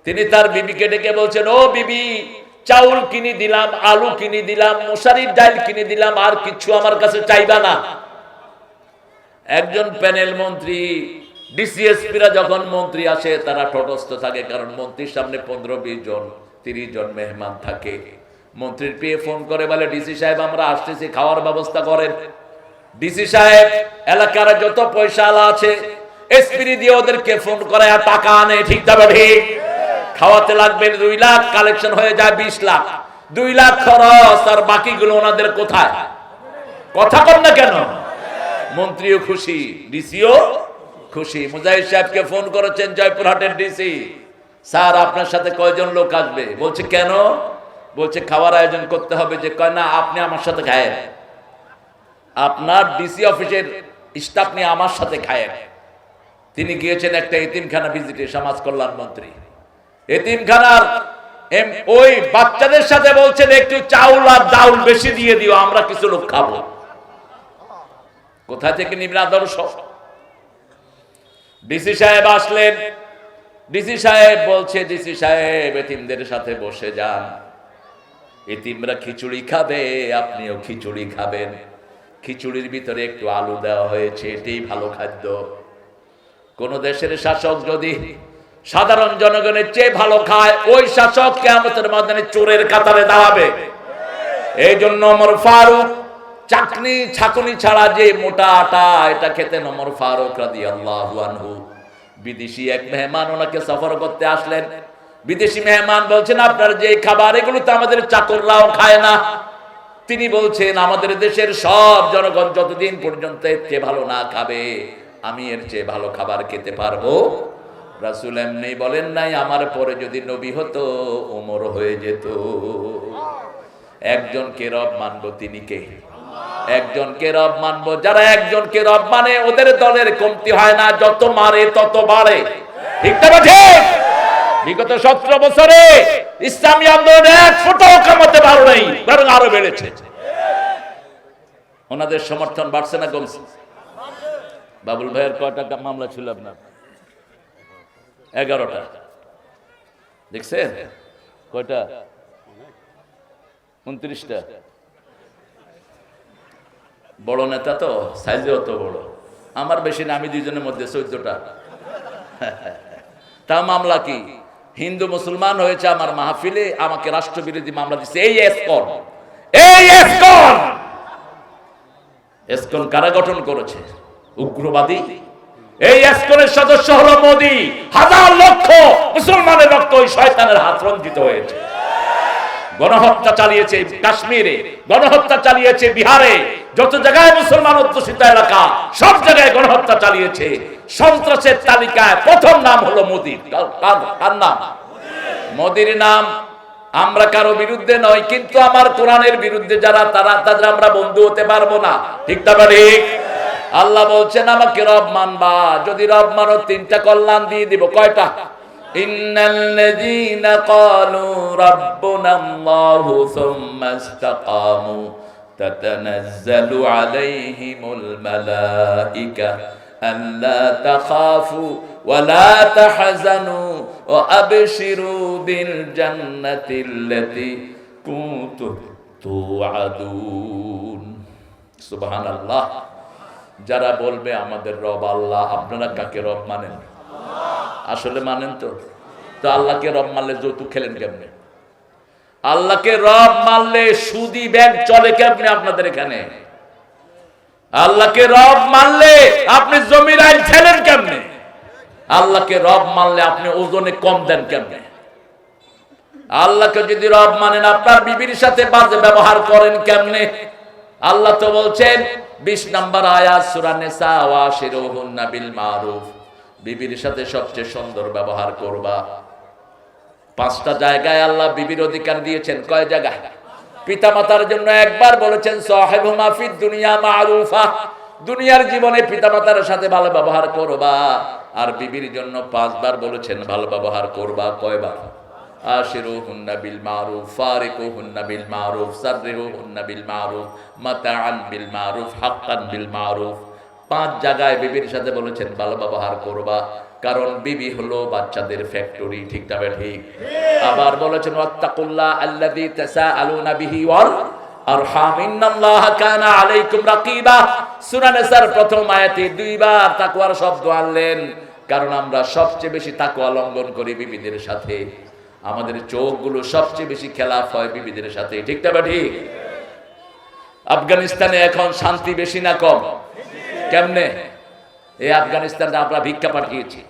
তিনি তার বিবিকে ডেকে বলছেন, ও বিবি, চাউল কিনে দিলাম, আলু কিনে দিলাম, মশারির ডাল কিনে দিলাম, আর কিছু আমার কাছে চাইবা না। একজন প্যানেল মন্ত্রী, ডিসিএসপিরা যখন মন্ত্রী আসে তারা তটস্থ থাকে, কারণ মন্ত্রীর সামনে 15-20 জন 30 জন মেহমান থাকে। মন্ত্রীর পেয়ে ফোন করে বলে, ডিসি সাহেব আমরা আসতেছি, খাওয়ার ব্যবস্থা করেন। ডিসি সাহেব এলাকার যত পয়সাওয়ালা আছে এসপি দিয়ে ওদেরকে ফোন করে টাকা আনে, ঠিক তবে ঠিক খাওয়াতে লাগবে 2 লাখ, কালেকশন হয়ে যায় 20 লাখ। 2 লাখ খরচ, আর বাকিগুলো ওনাদের কোথায়? কথা কম না কেন? মন্ত্রীও খুশি, ডিসিও খুশি। মুজাহিদ সাহেবকে ফোন করেছেন জয়পুরহাটের ডিসি, স্যার আপনার সাথে কয়জন লোক আসবে? বলছে কেন? বলছে খাওয়ার আয়োজন করতে হবে। যে কয় না, আপনি আমার সাথে খায়েন, আপনার ডিসি অফিসের স্টাফ নিয়ে আমার সাথে খায়েন। তিনি গিয়েছেন একটা এতিমখানা ভিজিটে, সমাজ কল্যাণ মন্ত্রী। এতিমখানার ওই বাচ্চাদের সাথে বলছেন, একটু চাউল আর ডাউল বেশি দিয়ে দিও, আমরা কিছু লোক খাবো। কোথা থেকে নিবেন আদর্শ? ডিসি সাহেব আসলেন। ডিসি সাহেব বলছে, ডিসি সাহেব এতিমদের সাথে বসে যান, এতিমরা খিচুড়ি খাবে, আপনিও খিচুড়ি খাবেন। খিচুড়ির ভিতরে একটু আলু দেওয়া হয়েছে, এটাই ভালো খাদ্য। কোন দেশের শাসক যদি সাধারণ জনগণের চেয়ে ভালো খায়, ওই শাসক কিয়ামতের ময়দানে চোরের কাতারে দাঁড়াবে। এই জন্য ওমর ফারুক চাকনি ছাকুনি ছাড়া যে মোটা আটা, এটা খেতেন ওমর ফারুক রাদিয়াল্লাহু আনহু। বিদেশি এক মেহমান ওনাকে সফর করতে আসলেন। বিদেশি মেহমান বলছেন, আপনার যে খাবার এগুলো তো আমাদের চাকররাও খায় না। তিনি বলছেন, আমাদের দেশের সব জনগণ যতদিন পর্যন্ত এর চেয়ে ভালো না খাবে, আমি এর চেয়ে ভালো খাবার খেতে পারবো? রাসূল এমনি বলেন নাই, আমার পরে যদি নবী হতো ওমর হয়ে যেত। একজনকে রব মানবো, তিনি কে? একজনকে রব মানবো। যারা একজনকে রব মানে ওদের দলের কমতি হয় না, যত মারে তত বাড়ে, ঠিক না? ঠিক। বিগত 17 বছরে ইসলামী আন্দোলন এক ফুটাও কমাতে পারো নাই, বরং আরো বেড়েছে। ওনাদের সমর্থন বাড়ছে না কমছে? বাবুল ভাইয়ের কয়টা মামলা ছিল আপনার? 11টা। দেখছেন কয়টা? 29টা। বড় নেতা তো, সাইজেও তো বড়। আমার বেশি না, আমি দুইজনের মধ্যে 14টা। তা মামলা কি? হিন্দু মুসলমান হয়েছে আমার মাহফিলে, আমাকে রাষ্ট্রবিরোধী মামলা দিচ্ছে। এই এসকন, এই এসকন, এসকন কারা গঠন করেছে? উগ্রবাদী। এই এসকনের সদস্য হলো মোদি। হাজার লক্ষ মুসলমানের রক্ত ওই শয়তানের হাত রঞ্জিত হয়েছে। গণহত্যা চালিয়েছে কাশ্মীরে, গণহত্যা চালিয়েছে বিহারে, যত জায়গায় মুসলমান অধ্যুষিত এলাকা সব জায়গায় গণহত্যা চালিয়েছে। সন্ত্রাসের তালিকায় প্রথম নাম হলো মোদির। কার নাম? মোদির নাম। আমরা কারো বিরুদ্ধে নয়, কিন্তু আমার কোরআনের বিরুদ্ধে যারা, তাদের আমরা বন্ধু হতে পারবো না। ঠিক না ঠিক? আল্লাহ বলছেন আমাকে রব মানবা, যদি রব মানো 3টা কল্যাণ দিয়ে দিব। কয়টা? ইন্নাল্লাযীনা ক্বালু রাব্বুনাল্লাহু সুম্মা ইসতাকামু তাতানাজ্জালু আলাইহিমুল মালাঈকা আল্লা তাখাফু ওয়া লা তাহজানু ওয়া আবশিরু বিল জান্নাতিল্লাতী কুনতুম তুআদুন। সুবহানাল্লাহ। যারা বলবে আমাদের রব আল্লাহ, আপনারা কাকে রব মানেন? আসলে মানেন তো? তো আল্লাহকে রব মানলে যৌতুক খেলেন কেমনে? আল্লাহকে রব মানলে সুদি ব্যাংক চলে কেমনে আপনাদের এখানে? আল্লাহকে রব মানলে আপনি জমির আইন খেলেন কেমনে? আল্লাহকে রব মানলে আপনি ওজনে কম দেন কেমনে? আল্লাহকে যদি রব মানেন, আপনার বিবির সাথে বাজে ব্যবহার করেন কেমনে? আল্লাহ তো বলছেন 20 নম্বর আয়াত সূরা নিসা, ওয়াশিরুহুন্না বিল মারুফ, বিবির সাথে সবচেয়ে সুন্দর ব্যবহার করবা। 5টা জায়গায় আল্লাহ বিবির অধিকার দিয়েছেন। কয় জায়গায়? পিতামাতার জন্য একবার বলেছেন সাহিবুমা ফিদ দুনিয়া মারুফা, দুনিয়ার জীবনে পিতামাতার সাথে ভালো ব্যবহার করবা। আর বিবির জন্য 5 বার বলেছেন ভালো ব্যবহার করবা। কয়বার? আশিরুহুন্না বিল মারুফ, ফারিকুহুন্না বিল মারুফ, সাররিহুন্না বিল মারুফ, মাতাআন বিল মারুফ, হাক্কান বিল মারুফ। 5 জায়গায় বিবির সাথে বলেছেন ভালো ব্যবহার করবা, কারণ বিবি হলো বাচ্চাদের ফ্যাক্টরি। ঠিক না ঠিক? আবার বলেছেন ওয়াত্তাকুল্লাহ আল্লাযী তাসাআলুনা বিহি ওয়াল আরহাম ইন্নাল্লাহা কানা আলাইকুম রাকিবা। সূরা নিসার প্রথম আয়াতে 2 বার তাকওয়ার শব্দ আনলেন, কারণ আমরা সবচেয়ে বেশি তাকওয়া লঙ্ঘন করি বিবিদের সাথে। আমাদের চোখগুলো সবচেয়ে বেশি খেলাফ হয় বিবিদের সাথে। ঠিক না ঠিক? আফগানিস্তানে এখন শান্তি বেশি না কম? কেমনে? এই আফগানিস্তানে আমরা ভিক্ষা পাঠিয়েছি,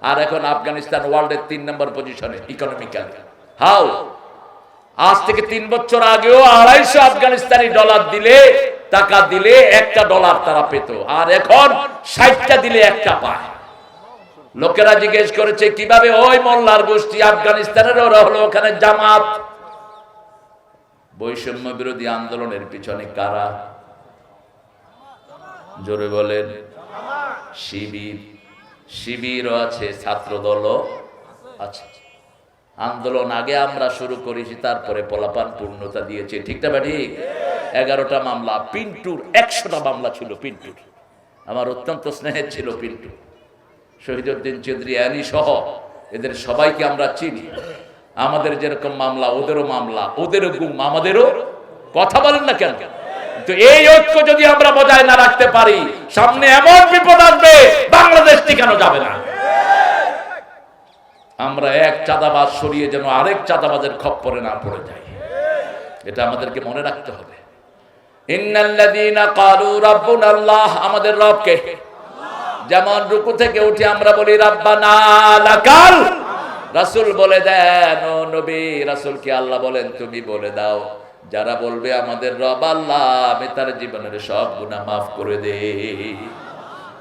আর এখন আফগানিস্তান ওয়ার্ল্ডের 3 নম্বর পজিশনে ইকোনমিক্যালি। হাউ? আজ থেকে 3 বছর আগেও 250 আফগানিস্তানি ডলার দিলে, টাকা দিলে 1টা ডলার তারা পেত, আর এখন 60টা দিলে 1টা পায়। লোকেরা জিজ্ঞেস করেছে কিভাবে? ওই মোল্লার গোষ্ঠী আফগানিস্তানের, ওরা হলো ওখানে জামাত। বৈষম্য বিরোধী আন্দোলনের পিছনে কারা? জোরে বলেন। শিবির। শিবিরও আছে, ছাত্র দলও আছে। আন্দোলন আগে আমরা শুরু করেছি, তারপরে পোলাপান পূর্ণতা দিয়েছে। ঠিক না ঠিক? 11টা মামলা। পিন্টুর 100টা মামলা ছিল। পিন্টুর আমার অত্যন্ত স্নেহের ছিল। পিন্টু, শহীদউদ্দিন চৌধুরী, আনি সহ এদের সবাইকে আমরা চিনি। আমাদের যেরকম মামলা ওদেরও মামলা, ওদেরও গুম আমাদেরও। কথা বলেন না কেন? তো এই ঐক্য যদি আমরা বজায় না রাখতে পারি, সামনে এমন বিপদ আসবে বাংলাদেশ টিকানো যাবে না। আমরা এক চাঁদাবাজ সরিয়ে যেন আরেক চাঁদাবাজের খপ্পরে না পড়ে যাই, এটা আমাদেরকে মনে রাখতে হবে। ইন্নাল্লাযীনা ক্বালু রাব্বুনাল্লাহ, আমাদের রব কে? যেমন রুকু থেকে উঠে আমরা বলি রাব্বানা লাকাল, রাসূল বলে দেন ও নবী, রাসূলকে আল্লাহ বলেন তুমি বলে দাও, যারা বলবে আমাদের রব আল্লাহ, আমি তার জীবনের সব গুনাহ মাফ করে দেই।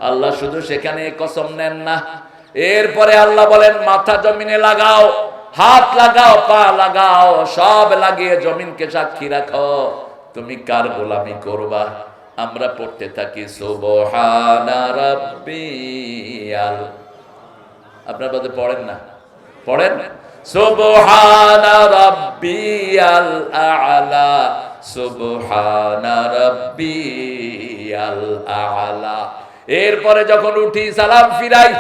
আল্লাহ শুধু সেখানে কসম নেন না, এরপরে আল্লাহ বলেন মাথা জমিনে লাগাও, হাত লাগাও, পা লাগাও, সব লাগিয়ে জমিনকে সাক্ষী রাখো তুমি কার গোলামি করবা। আমরা পড়তে থাকি সুবহানা রাব্বিয়াল। আপনারা বলতে পড়েন না? পড়েন। সুবহানা রাব্বিয়াল আ'লা, সুবহানা রাব্বিয়াল আ'লা। এরপরে যখন উঠি সালাম ফিরাই,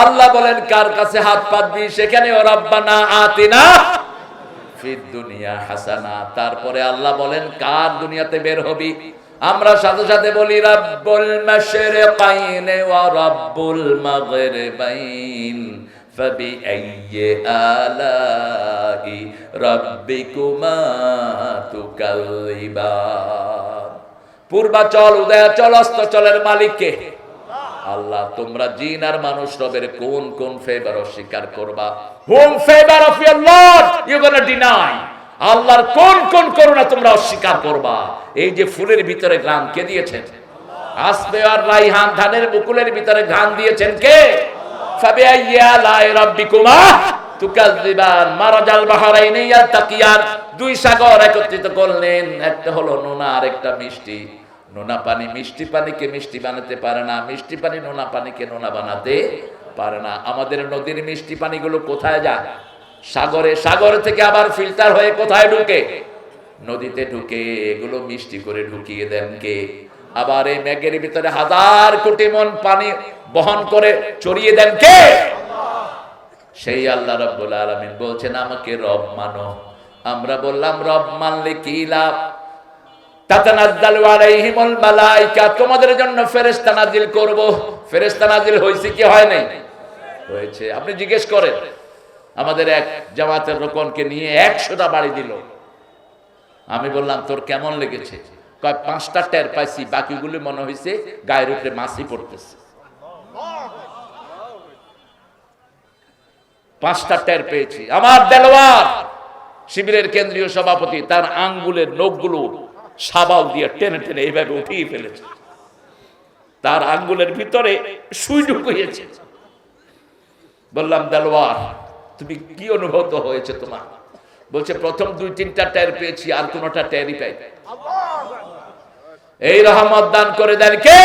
আল্লাহ বলেন কার কাছে হাত পাতবি, সেখানে ও রাব্বানা আতিনা ফিদ দুনিয়া হাসানা। তারপরে আল্লাহ বলেন কার দুনিয়াতে বের হবি, আমরা সাথে সাথে বলি রাব্বুল মাশরিকাইন ওয়া রাব্বুল মাগরিবাইন ফাবিআইয়ি আলাই রাব্বিকুমা তুকাল্লিবান। পূর্বাচল উদয়াচল অস্তচলের মালিক কে? আল্লাহ। তোমরা জিন আর মানুষ রবের কোন কোন ফেভার অস্বীকার করবা? Whom favour of your Lord you gonna deny. আল্লাহর কোন কোন করুণা তোমরা অস্বীকার করবা? এই যে ফুলের ভিতরে ঘ্রাণ কে দিয়েছেন? আসবে আর রাইহান ধানের মুকুলের ভিতরে ঘ্রাণ দিয়েছেন কে? ফাবিআইয়ি আলাই রাব্বিকুমা তুকাযযিবান। মারাজাল বাহরাইনি ইয়ালতাকিয়ান। দুই সাগর একত্রিত করলেন, একটা হলো নোনা আর একটা মিষ্টি। নোনা পানি মিষ্টি পানিকে মিষ্টি বানাতে পারে না, মিষ্টি পানি নোনা পানিকে নোনা বানাতে পারে না। আমাদের নদীর মিষ্টি পানিগুলো কোথায় যায়? সাগরে। সাগর থেকে আবার ফিল্টার হয়ে কোথায় ঢুকে? নদীতে ঢুকে। এগুলো মিষ্টি করে ঢুকিয়ে দেন কে? আবার এই মেঘের ভিতরে হাজার কোটি মন পানি বহন করে চড়িয়ে দেন কে? সেই আল্লাহ রাব্বুল আলামিন বলছেন আমাকে রব মানো। আমরা বললাম রব মানলে কি লাভ? তাতানাজ্জালু আলাইহিমুল মালায়েকা, তোমাদের জন্য ফেরেশতা নাজিল করব। ফেরেশতা নাজিল হইছে কি হয় নাই? হয়েছে। আপনি জিজ্ঞেস করেন, আমাদের এক জামাতের রোকনকে নিয়ে 100টা বাড়ি দিল। আমি বললাম তোর কেমন লেগেছে? কয় 5টা টের পাইছি, বাকিগুলো মনে হইছে গায়ের উপরে মাছি পড়তেছে। 5টা টের পেয়েছি। আমার দেলোয়ার শিবিরের কেন্দ্রীয় সভাপতি তার আঙ্গুলের নখগুলো সাবাল দিয়ে টেনে টেনে এইভাবে উঠিয়ে ফেলেছে। তার আঙ্গুলের ভিতরে সুই ঢুকিয়েছে। বললাম দেলোয়ার তুমি কি অনুভূত হয়েছে তোমার? বলছে প্রথম 2-3টা টের পেয়েছি, আর কোনটা টেরই পাই। এই রহমত দান করে দেন কে?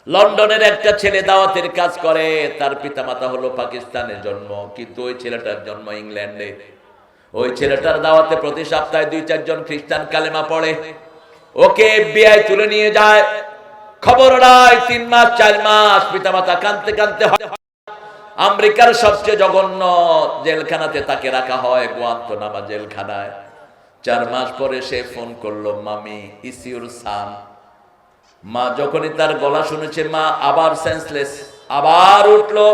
লন্ডনের একটা ছেলে দাওয়াতের কাজ করে, তার পিতামাতা হলো পাকিস্তানে জন্ম, কিন্তু ওই ছেলেটার জন্ম ইংল্যান্ডে। ওই ছেলেটার দাওয়াতে প্রতি সপ্তাহে 2-4 জন খ্রিস্টান কালেমা পড়ে। ওকে FBI তুলে নিয়ে যায়, খবর নাই 3 মাস 4 মাস পিতামাতা কাঁদতে কাঁদতে আমেরিকার সবচেয়ে জঘন্য জেলখানাতে তাকে রাখা হয়, গুয়ান্তানামো জেলখানায়। 4 মাস পরে সে ফোন করলো, মামি ইস ইউর সান। মা যখনই তার গলা শুনেছে, মা আবার সেন্সলেস, আবার উঠলো,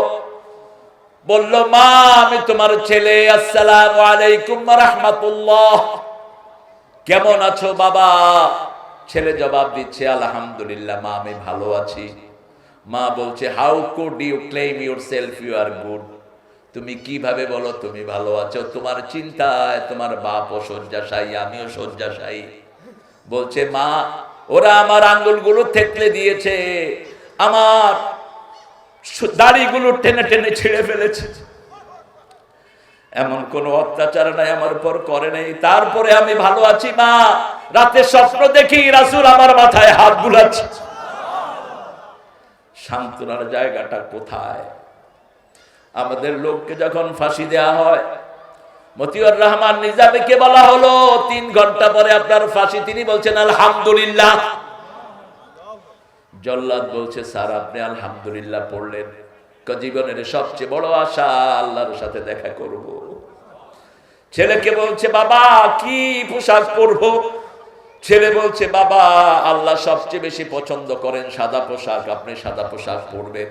বলল মা আমি তোমার ছেলে, আসসালামু আলাইকুম ওয়া রাহমাতুল্লাহ, কেমন আছো বাবা? ছেলে জবাব দিচ্ছে আলহামদুলিল্লাহ মা আমি ভালো আছি। মা বলছে how could you claim yourself you are good? তুমি কিভাবে বলো তুমি ভালো আছো? তোমার চিন্তায় তোমার বাপও শয্যাশায়ী, আমিও শয্যাশায়ী। বলছে মা ওরা আমার আঙ্গুলগুলো থেতলে দিয়েছে, আমার দাড়িগুলো টেনে টেনে ছিঁড়ে ফেলেছে, এমন কোন অত্যাচার নাই আমার উপর করে নাই, তারপরে আমি ভালো আছি মা। রাতে স্বপ্ন দেখি রাসূল আমার মাথায় হাত বুলাচ্ছে। সান্ত্বনার জায়গাটা কোথায়? আমাদের লোককে যখন ফাঁসি দেয়া হয়, মতিউর রহমান নিজামীকে বলা হলো 3 ঘন্টা পরে আপনার ফাঁসি, তিনি বলছেন আলহামদুলিল্লাহ। জল্লাদ বলছে স্যার আপনি আলহামদুলিল্লাহ পড়লেন, জীবনের সবচেয়ে বড় আশা আল্লাহর সাথে দেখা করব। ছেলেকে বলছে বাবা কি পোশাক পরবো? ছেলে বলছে বাবা আল্লাহ সবচেয়ে বেশি পছন্দ করেন সাদা পোশাক, আপনি সাদা পোশাক পরবেন।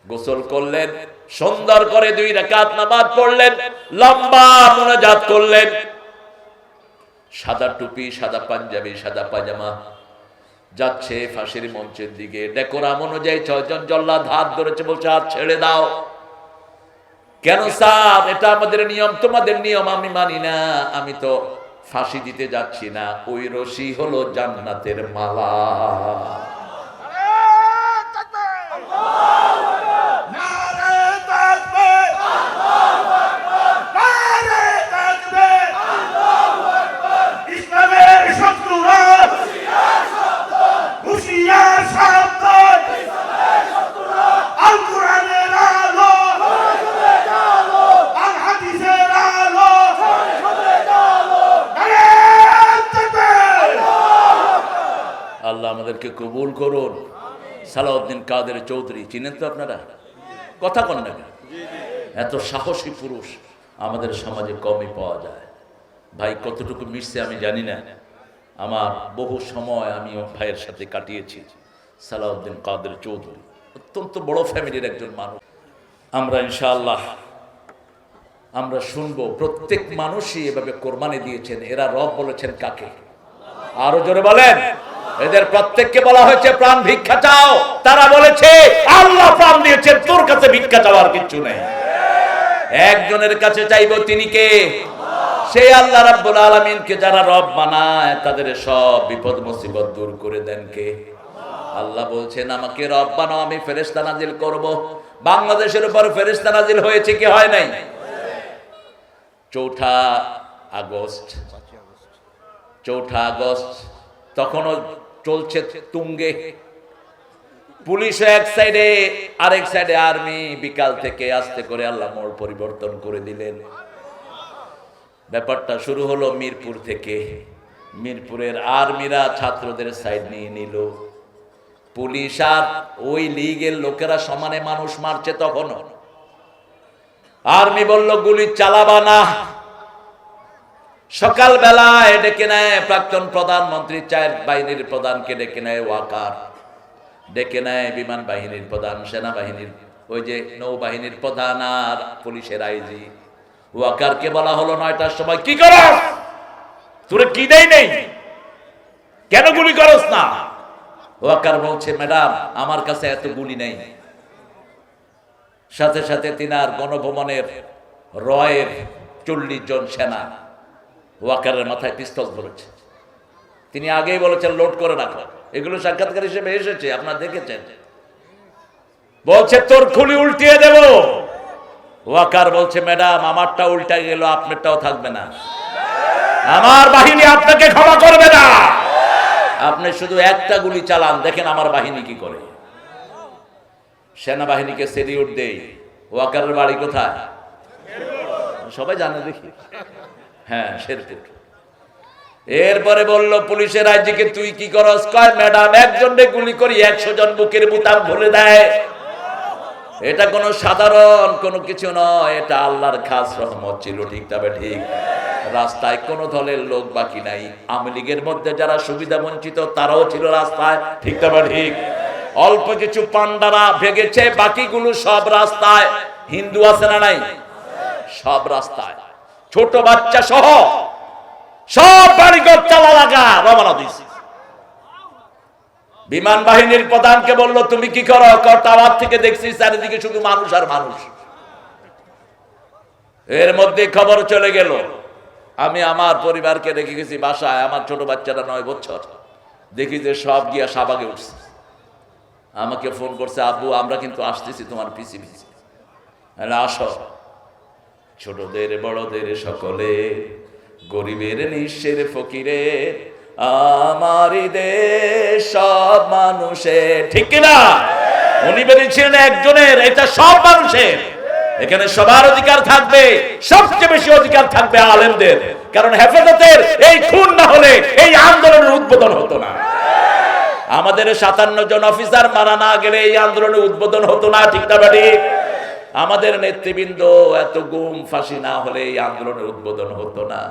গোসল করলেন, সুন্দর করে 2 রাকাত নামাজ পড়লেন, লম্বা মুনাজাত করলেন, সাদা টুপি, সাদা পাঞ্জাবি, সাদা পাজামা, যাচ্ছে ফাঁসির মঞ্চের দিকে। ডেকোরাম অনুযায়ী 6 জন জল্লাদ হাত ধরেছে, বলছে হাত ছেড়ে দাও। কেন স্যার? এটা আমাদের নিয়ম, তোমাদের নিয়ম আমি মানি না। আমি তো ফাঁসি দিতে যাচ্ছি না, ওই রশি হলো জান্নাতের মালা। আল্লাহ আমাদেরকে কবুল করুন। সালাউদ্দিন কাদের চৌধুরী চিনেন তো আপনারা? কথা কন না, এত সাহসী পুরুষ আমাদের সমাজে কমই পাওয়া যায়। ভাই কতটুকু মিশছে আমি জানি না, আমার বহু সময় আমি ভাইয়ের সাথে কাটিয়েছি। সালাউদ্দিন কাদের চৌধুরী অত্যন্ত বড় ফ্যামিলির একজন মানুষ। আমরা ইনশাআল্লাহ আমরা শুনবো প্রত্যেক মানুষই এভাবে কোরবানি দিয়েছেন। এরা রব বলেছেন কাকে? আরো জোরে বলেন। এদের প্রত্যেককে বলা হয়েছে প্রাণ ভিক্ষা চাও, তারা বলেছে আল্লাহ প্রাণ দিয়েছেন, তোর কাছে ভিক্ষা চাওয়ার কিছু নেই। একজনের কাছে চাইবো, তিনি কে? সেই আল্লাহ রাব্বুল আলামিনকে যারা রব বানায় তাদের সব বিপদ মুসিবত দূর করে দেন কে? আল্লাহ বলছেন আমাকে রব বানাও, আমি ফেরেশতা নাজিল করব। বাংলাদেশের উপর ফেরেশতা নাজিল হয়েছে কি হয় নাই? 4 আগস্ট তখনও চলছে তুঙ্গে, পুলিশ এক সাইডে আরেক সাইডে আর্মি। বিকাল থেকে আস্তে করে আল্লাহ মোড় পরিবর্তন করে দিলেন। ব্যাপারটা শুরু হলো মিরপুর থেকে। মিরপুরের আর্মিরা ছাত্রদের সাইড নিয়ে নিল। পুলিশ আর ওই লীগের লোকেরা সমানে মানুষ মারছে। তখন আর্মি বলল গুলি চালাবা না। সকালবেলায় ডেকে নেয় প্রাক্তন প্রধানমন্ত্রী, 4 বাহিনীর প্রধানকে ডেকে নেয় ওয়াকার, ডেকে নেয় বিমান বাহিনীর প্রধান, সেনাবাহিনীর ওই যে নৌবাহিনীর প্রধান আর পুলিশের আইজি। ওয়াকারকে বলা হলো 9টার সময়, কি করস? তোরে কি দেই নেই, কেন গুলি করস না? ওয়াকার বলছে ম্যাডাম আমার কাছে এত গুলি নেই। সাথে সাথে তিনার গণভবনের রয়ের 40 জন সেনা ওয়াকারের মাথায় পিস্তল ধরেছে। তিনি আগেই বলেছেন লোড করে রাখো। এগুলো সাক্ষাৎকার হিসেবে এসেছে, আপনারা দেখেছেন। বলছে তোর খুলি উল্টিয়ে দেব। ওয়াকার বলছে ম্যাডাম আমারটা উল্টা গেল, আপনারটাও থাকবে না। আমার বাহিনী আপনাকে ক্ষমা করবে না। আপনি শুধু একটা গুলি চালান, দেখেন আমার বাহিনী কি করে। সেনাবাহিনীকে সেলিউট দেই। ওয়াকারের বাড়ি কোথায় সবাই জানে দেখি? হ্যাঁ, শেরপুর। এরপরে বলল পুলিশের আইজিকে তুই কি করস? কয় ম্যাডাম একজনকে গুলি করি 100 জন বুকের বুতাম ভুলে দেয়। এটা কোনো সাধারণ কোনো কিছু নয়, এটা আল্লাহর খাস রহমত ছিল। ঠিক তবে ঠিক, রাস্তায় কোনো দলের লোক বাকি নাই। আওয়ামী লীগের মধ্যে যারা সুবিধা বঞ্চিত তারাও ছিল রাস্তায়। ঠিক তবে ঠিক, অল্প কিছু পান্ডারা ভেগেছে, বাকিগুলো সব রাস্তায়। হিন্দু আছে না নাই? সব রাস্তায়, ছোট বাচ্চা সহ সব বাড়িঘর চালা লাগা রওনা দিয়েছে। বিমান বাহিনীর প্রধানকে বলল তুমি কি করো? টাওয়ার থেকে দেখছি চারিদিকে শুধু মানুষ আর মানুষ। এর মধ্যে খবর চলে গেল। আমি আমার পরিবারকে রেখে গেছি বাসায়, আমার ছোট বাচ্চাটা 9 বছর। দেখি যে সব গিয়া শাহবাগে উঠছে। আমাকে ফোন করছে, আব্বু আমরা কিন্তু আসতেছি তোমার পিছি পিছি। আসো। ছোটদের বড়দের সকলে, গরিবের নিঃস্বের ফকিরে, আমার দেশ সব মানুষের। ঠিক কিনা? উনি বেরিয়েছিলেন একজনের, এটা সব মানুষের। এখানে সবার অধিকার থাকবে, সবচেয়ে বেশি অধিকার থাকবে আলেমদের। কারণ হেফাজতের এই খুন না হলে এই আন্দোলনের উদ্বোধন হতো না। আমাদের 57 জন অফিসার মারা না গেলে এই আন্দোলনের উদ্বোধন হতো না। ঠিক না ঠিক? আমাদের নেতৃবৃন্দ এত গুম ফাঁসি না হলে এই আন্দোলনের উদ্বোধন হতো না।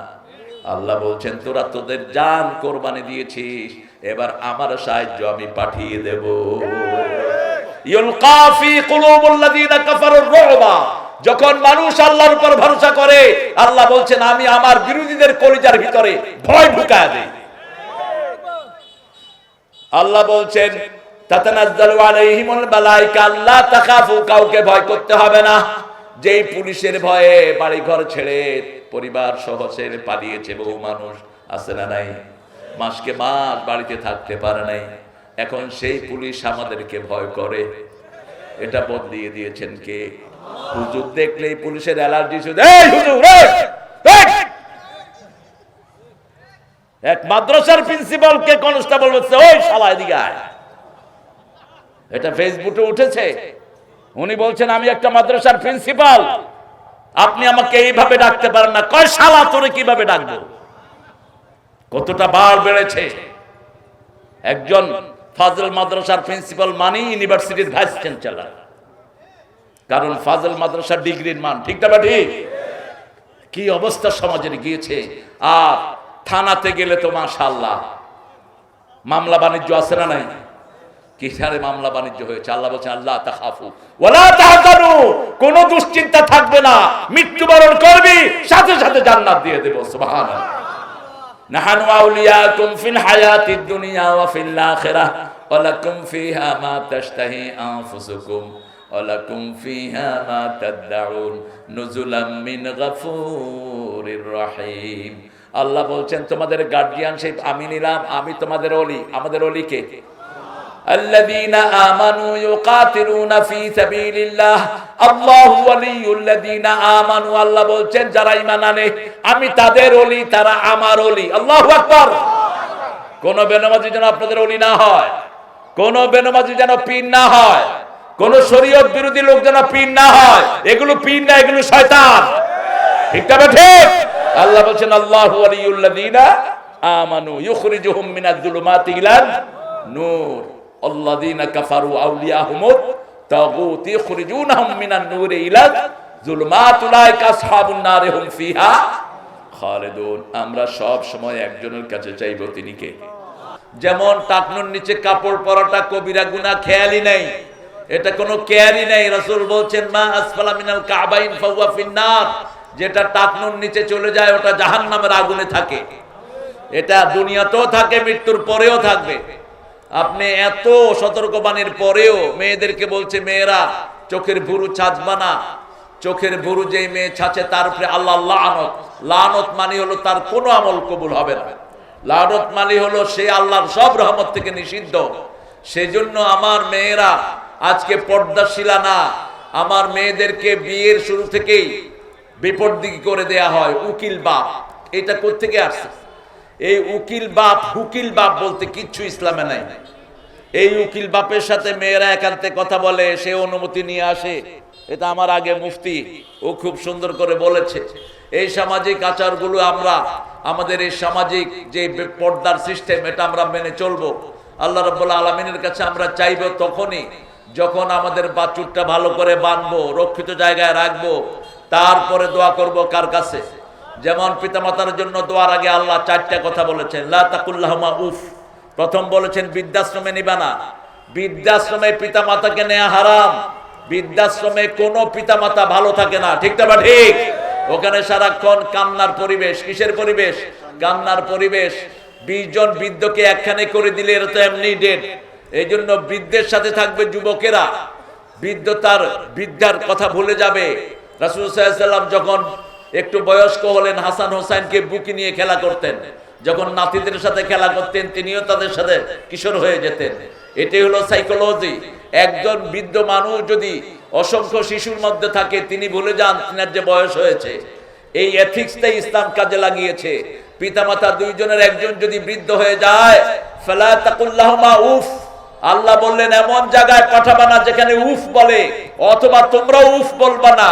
আল্লাহ বলছেন তোরা তোদের জান কোরবানি দিয়েছিস, এবার আমার সাহায্য আমি পাঠিয়ে দেব। ইউলকা ফি কুলুবুল্লাযিনা কাফারুর রুবা। যখন মানুষ আল্লাহর উপর ভরসা করে, আল্লাহ বলছেন আমি আমার বিরোধীদের কলিজার ভিতরে ভয় ঢুকায় দেই। আল্লাহ বলছেন তাতানাজ্জালু আলাইহিমুল মালায়েকা আল্লা তাখাফু, কাউকে ভয় করতে হবে না। যেই পুলিশের ভয়ে বাড়ি ঘর ছেড়ে পরিবার সহ ছেড়ে পালিয়েছে বহু মানুষ, আছে না নাই? মাসকে মাস বাড়িতে থাকতে পারে নাই। এখন সেই পুলিশ আমাদেরকে ভয় করে। এটা বদলিয়ে দিয়েছেন কে? হুজুর দেখলেই পুলিশের অ্যালার্জি শুধু। এই হুজুর, এক মাদ্রাসার প্রিন্সিপালকে কনস্টেবল বলছে ওই শালা এদিকে আয়। এটা ফেসবুকে উঠেছে। উনি বলছেন আমি একটা মাদ্রাসার প্রিন্সিপাল, আপনি আমাকে এইভাবে ডাকতে পারেন না। কয় শালা তোরে কিভাবে ডাকবো? কতটা বার বেড়েছে। একজন ফাজল মাদ্রাসার প্রিন্সিপাল মানে ইউনিভার্সিটির ভাইস চ্যান্সেলর, কারণ ফাজল মাদ্রাসার ডিগ্রির মান, ঠিক না ঠিক? কি অবস্থা সমাজের গিয়েছে। আর থানাতে গেলে তো মাশাআল্লাহ মামলা বাণিজ্য আছে না নাই? কি হারে মামলা বাণিজ্য হয়েছে। আল্লাহ বলছেন আল্লাহ তাখাফু ওয়ালা তাহজানু, কোনো দুশ্চিন্তা থাকবে না, মৃত্যুবরণ করবি সাথে সাথে জান্নাত দিয়ে দেব। সুবহানাল্লাহ। নাহানু আউলিয়াকুম ফিল হায়াতিদ দুনিয়া ওয়া ফিল আখিরাহ ওয়া লাকুম ফিহা মা তাশতাহি আনফুসুকুম ওয়া লাকুম ফিহা মা তাদউন নুজুলাম মিন গফুরির রহিম। আল্লাহ বলছেন তোমাদের গার্ডিয়ানশিপ আমি নিলাম, আমি তোমাদের ওলি। আমাদের ওলি কে? আল্লাযীনা আমানু ইউকাতিলুনা ফি সাবিলিল্লাহ, আল্লাহু ওয়ালিয়ুল্লাযীনা আমানু। আল্লাহ বলছেন যারা ঈমান আনে আমি তাদের ওলি, তারা আমার ওলি। আল্লাহু আকবার। কোন বেনামাজি যেন আপনাদের ওলি না হয়, কোন বেনামাজি যেন পীর না হয়, কোন শরীয়ত বিরোধী লোক যেন পীর না হয়। এগুলো পীর না, এগুলো শয়তান। ঠিক তবে ঠিক। আল্লাহ বলছেন আল্লাহু ওয়ালিয়ুল্লাযীনা আমানু ইউখরিজুহুম মিনাজ যুলুমাতি ইলান নূর আল্লাযীনা কাফারু আউলিয়াহুমুত তাগুত ইখরিজুনহুম মিনান নূরি ইলা যুলুমাত উলাইকা আসহাবুন নারি হুম ফিহা খালিদুন। আমরা সব সময় একজনের কাছে চাইব, তিনি কে? যেমন টাকনুর নিচে কাপড় পরাটা কবিরা গুনাহ, খেয়ালই নাই, এটা কোনো কেয়ারই নাই। রাসূল বলছেন মা আসফালা মিনাল কাবাইন ফাহুয়া ফিন্নার, যেটা টাকনুর নিচে চলে যায় ওটা জাহান্নামের আগুনে থাকে। এটা দুনিয়াতেও থাকে, মৃত্যুর পরেও থাকবে। আপনি এত সতর্কবাণীর পরেও মেয়েদেরকে বলছে মেয়েরা চোখের ভুরু ছাঁচবা না। চোখের ভুরু যেই মেয়ে ছাঁচে তার উপরে আল্লাহ লানত। লানত মানে হলো তার কোনো আমল কবুল হবে না। লানত মানে হলো সে আল্লাহর সব রহমত থেকে নিষিদ্ধ। সেজন্য আমার মেয়েরা আজকে পর্দাশীলা না। আমার মেয়েদেরকে বিয়ের শুরু থেকেই বিপরদিকি করে দেয়া হয়। উকিল বাপ, এটা কোত্থেকে আসছে? এই উকিল বাপ, হুকিল বাপ বলতে কিচ্ছু ইসলামে নাই। এই উকিল বাপের সাথে মেয়েরা একান্তে কথা বলে, সে অনুমতি নিয়ে আসে। এটা আমার আগে মুফতি ও খুব সুন্দর করে বলেছে। এই সামাজিক আচারগুলো আমরা, আমাদের এই সামাজিক যে পর্দার সিস্টেম, এটা আমরা মেনে চলবো। আল্লাহ রাব্বুল আলামিনের কাছে আমরা চাইবো তখনই যখন আমাদের বাছুরটা ভালো করে বাঁধবো, রক্ষিত জায়গায় রাখবো, তারপরে দোয়া করব কার কাছে? যেমন পিতামাতার জন্য দোয়ার আগে আল্লাহ চারটা কথা বলেছেন। লা তাকুল্লাহুমা উফ, প্রথম বলেছেন বৃদ্ধাশ্রমে নিবা না। বৃদ্ধাশ্রমে পিতামাতাকে নেওয়া হারাম। বৃদ্ধাশ্রমে কোনো পিতামাতা ভালো থাকে না, ঠিক না ঠিক? ওখানে সারাক্ষণ কান্নার পরিবেশ। কিসের পরিবেশ? কান্নার পরিবেশ। 20 জন বৃদ্ধকে একখানে করে দিলে এরা তো এমনি ডেড। এই জন্য বৃদ্ধের সাথে থাকবে যুবকেরা। বৃদ্ধ তার বৃদ্ধার কথা ভুলে যাবে। রাসূল সাল্লাল্লাহু আলাইহি ওয়াসাল্লাম যখন একটু বয়স্ক হলেন, হাসান হোসেনকে বুকে নিয়ে খেলা করতেন। যখন নাতিদের সাথে খেলা করতেন, তিনিও তাদের সাথে কিশোর হয়ে যেতেন। এটাই হলো সাইকোলজি। একজন বৃদ্ধ মানুষ যদি অসংখ্য শিশুর মধ্যে থাকে, তিনি ভুলে যান তিনার যে বয়স হয়েছে। এই এথিক্সটাই ইসলাম কাজে লাগিয়েছে। পিতামাতা দুইজনের একজন যদি বৃদ্ধ হয়ে যায়, ফালা তাকুল্লাহুমা উফ, আল্লাহ বললেন এমন জায়গায় পাঠাবা না যেখানে উফ বলে, অথবা তোমরাও উফ বলবা না।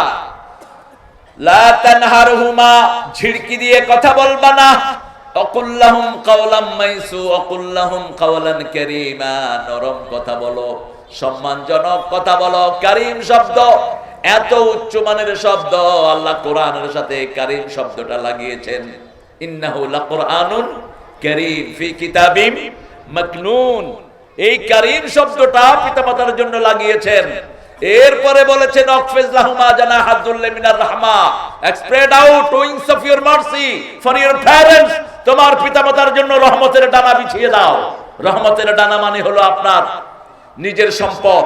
লা তানহারহুমা, ঝিড়কি দিয়ে কথা বলবা না। অকুল্লাহুম কাওলাম মাইসু, অকুল্লাহুম কাওলান কারীমা, নরম কথা বলো, সম্মানজনক কথা বলো। কারীম শব্দ এত উচ্চমানের শব্দ, আল্লাহ কোরআনের সাথে কারীম শব্দটা লাগিয়েছেন। ইন্নাহু লাকুরআনুন কারীম ফি কিতাবিম মাকনুন। এই কারীম শব্দটা পিতামাতার জন্য লাগিয়েছেন। এরপরে বলেছেন অকফিজ লাহুমা জানাহাযুল্লি মিনার রাহমা, spread out wings of your mercy for your parents. তোমার পিতামাতার জন্য রহমতের ডানা বিছিয়ে দাও। রহমতের ডানা মানে হলো আপনার নিজের সম্পদ,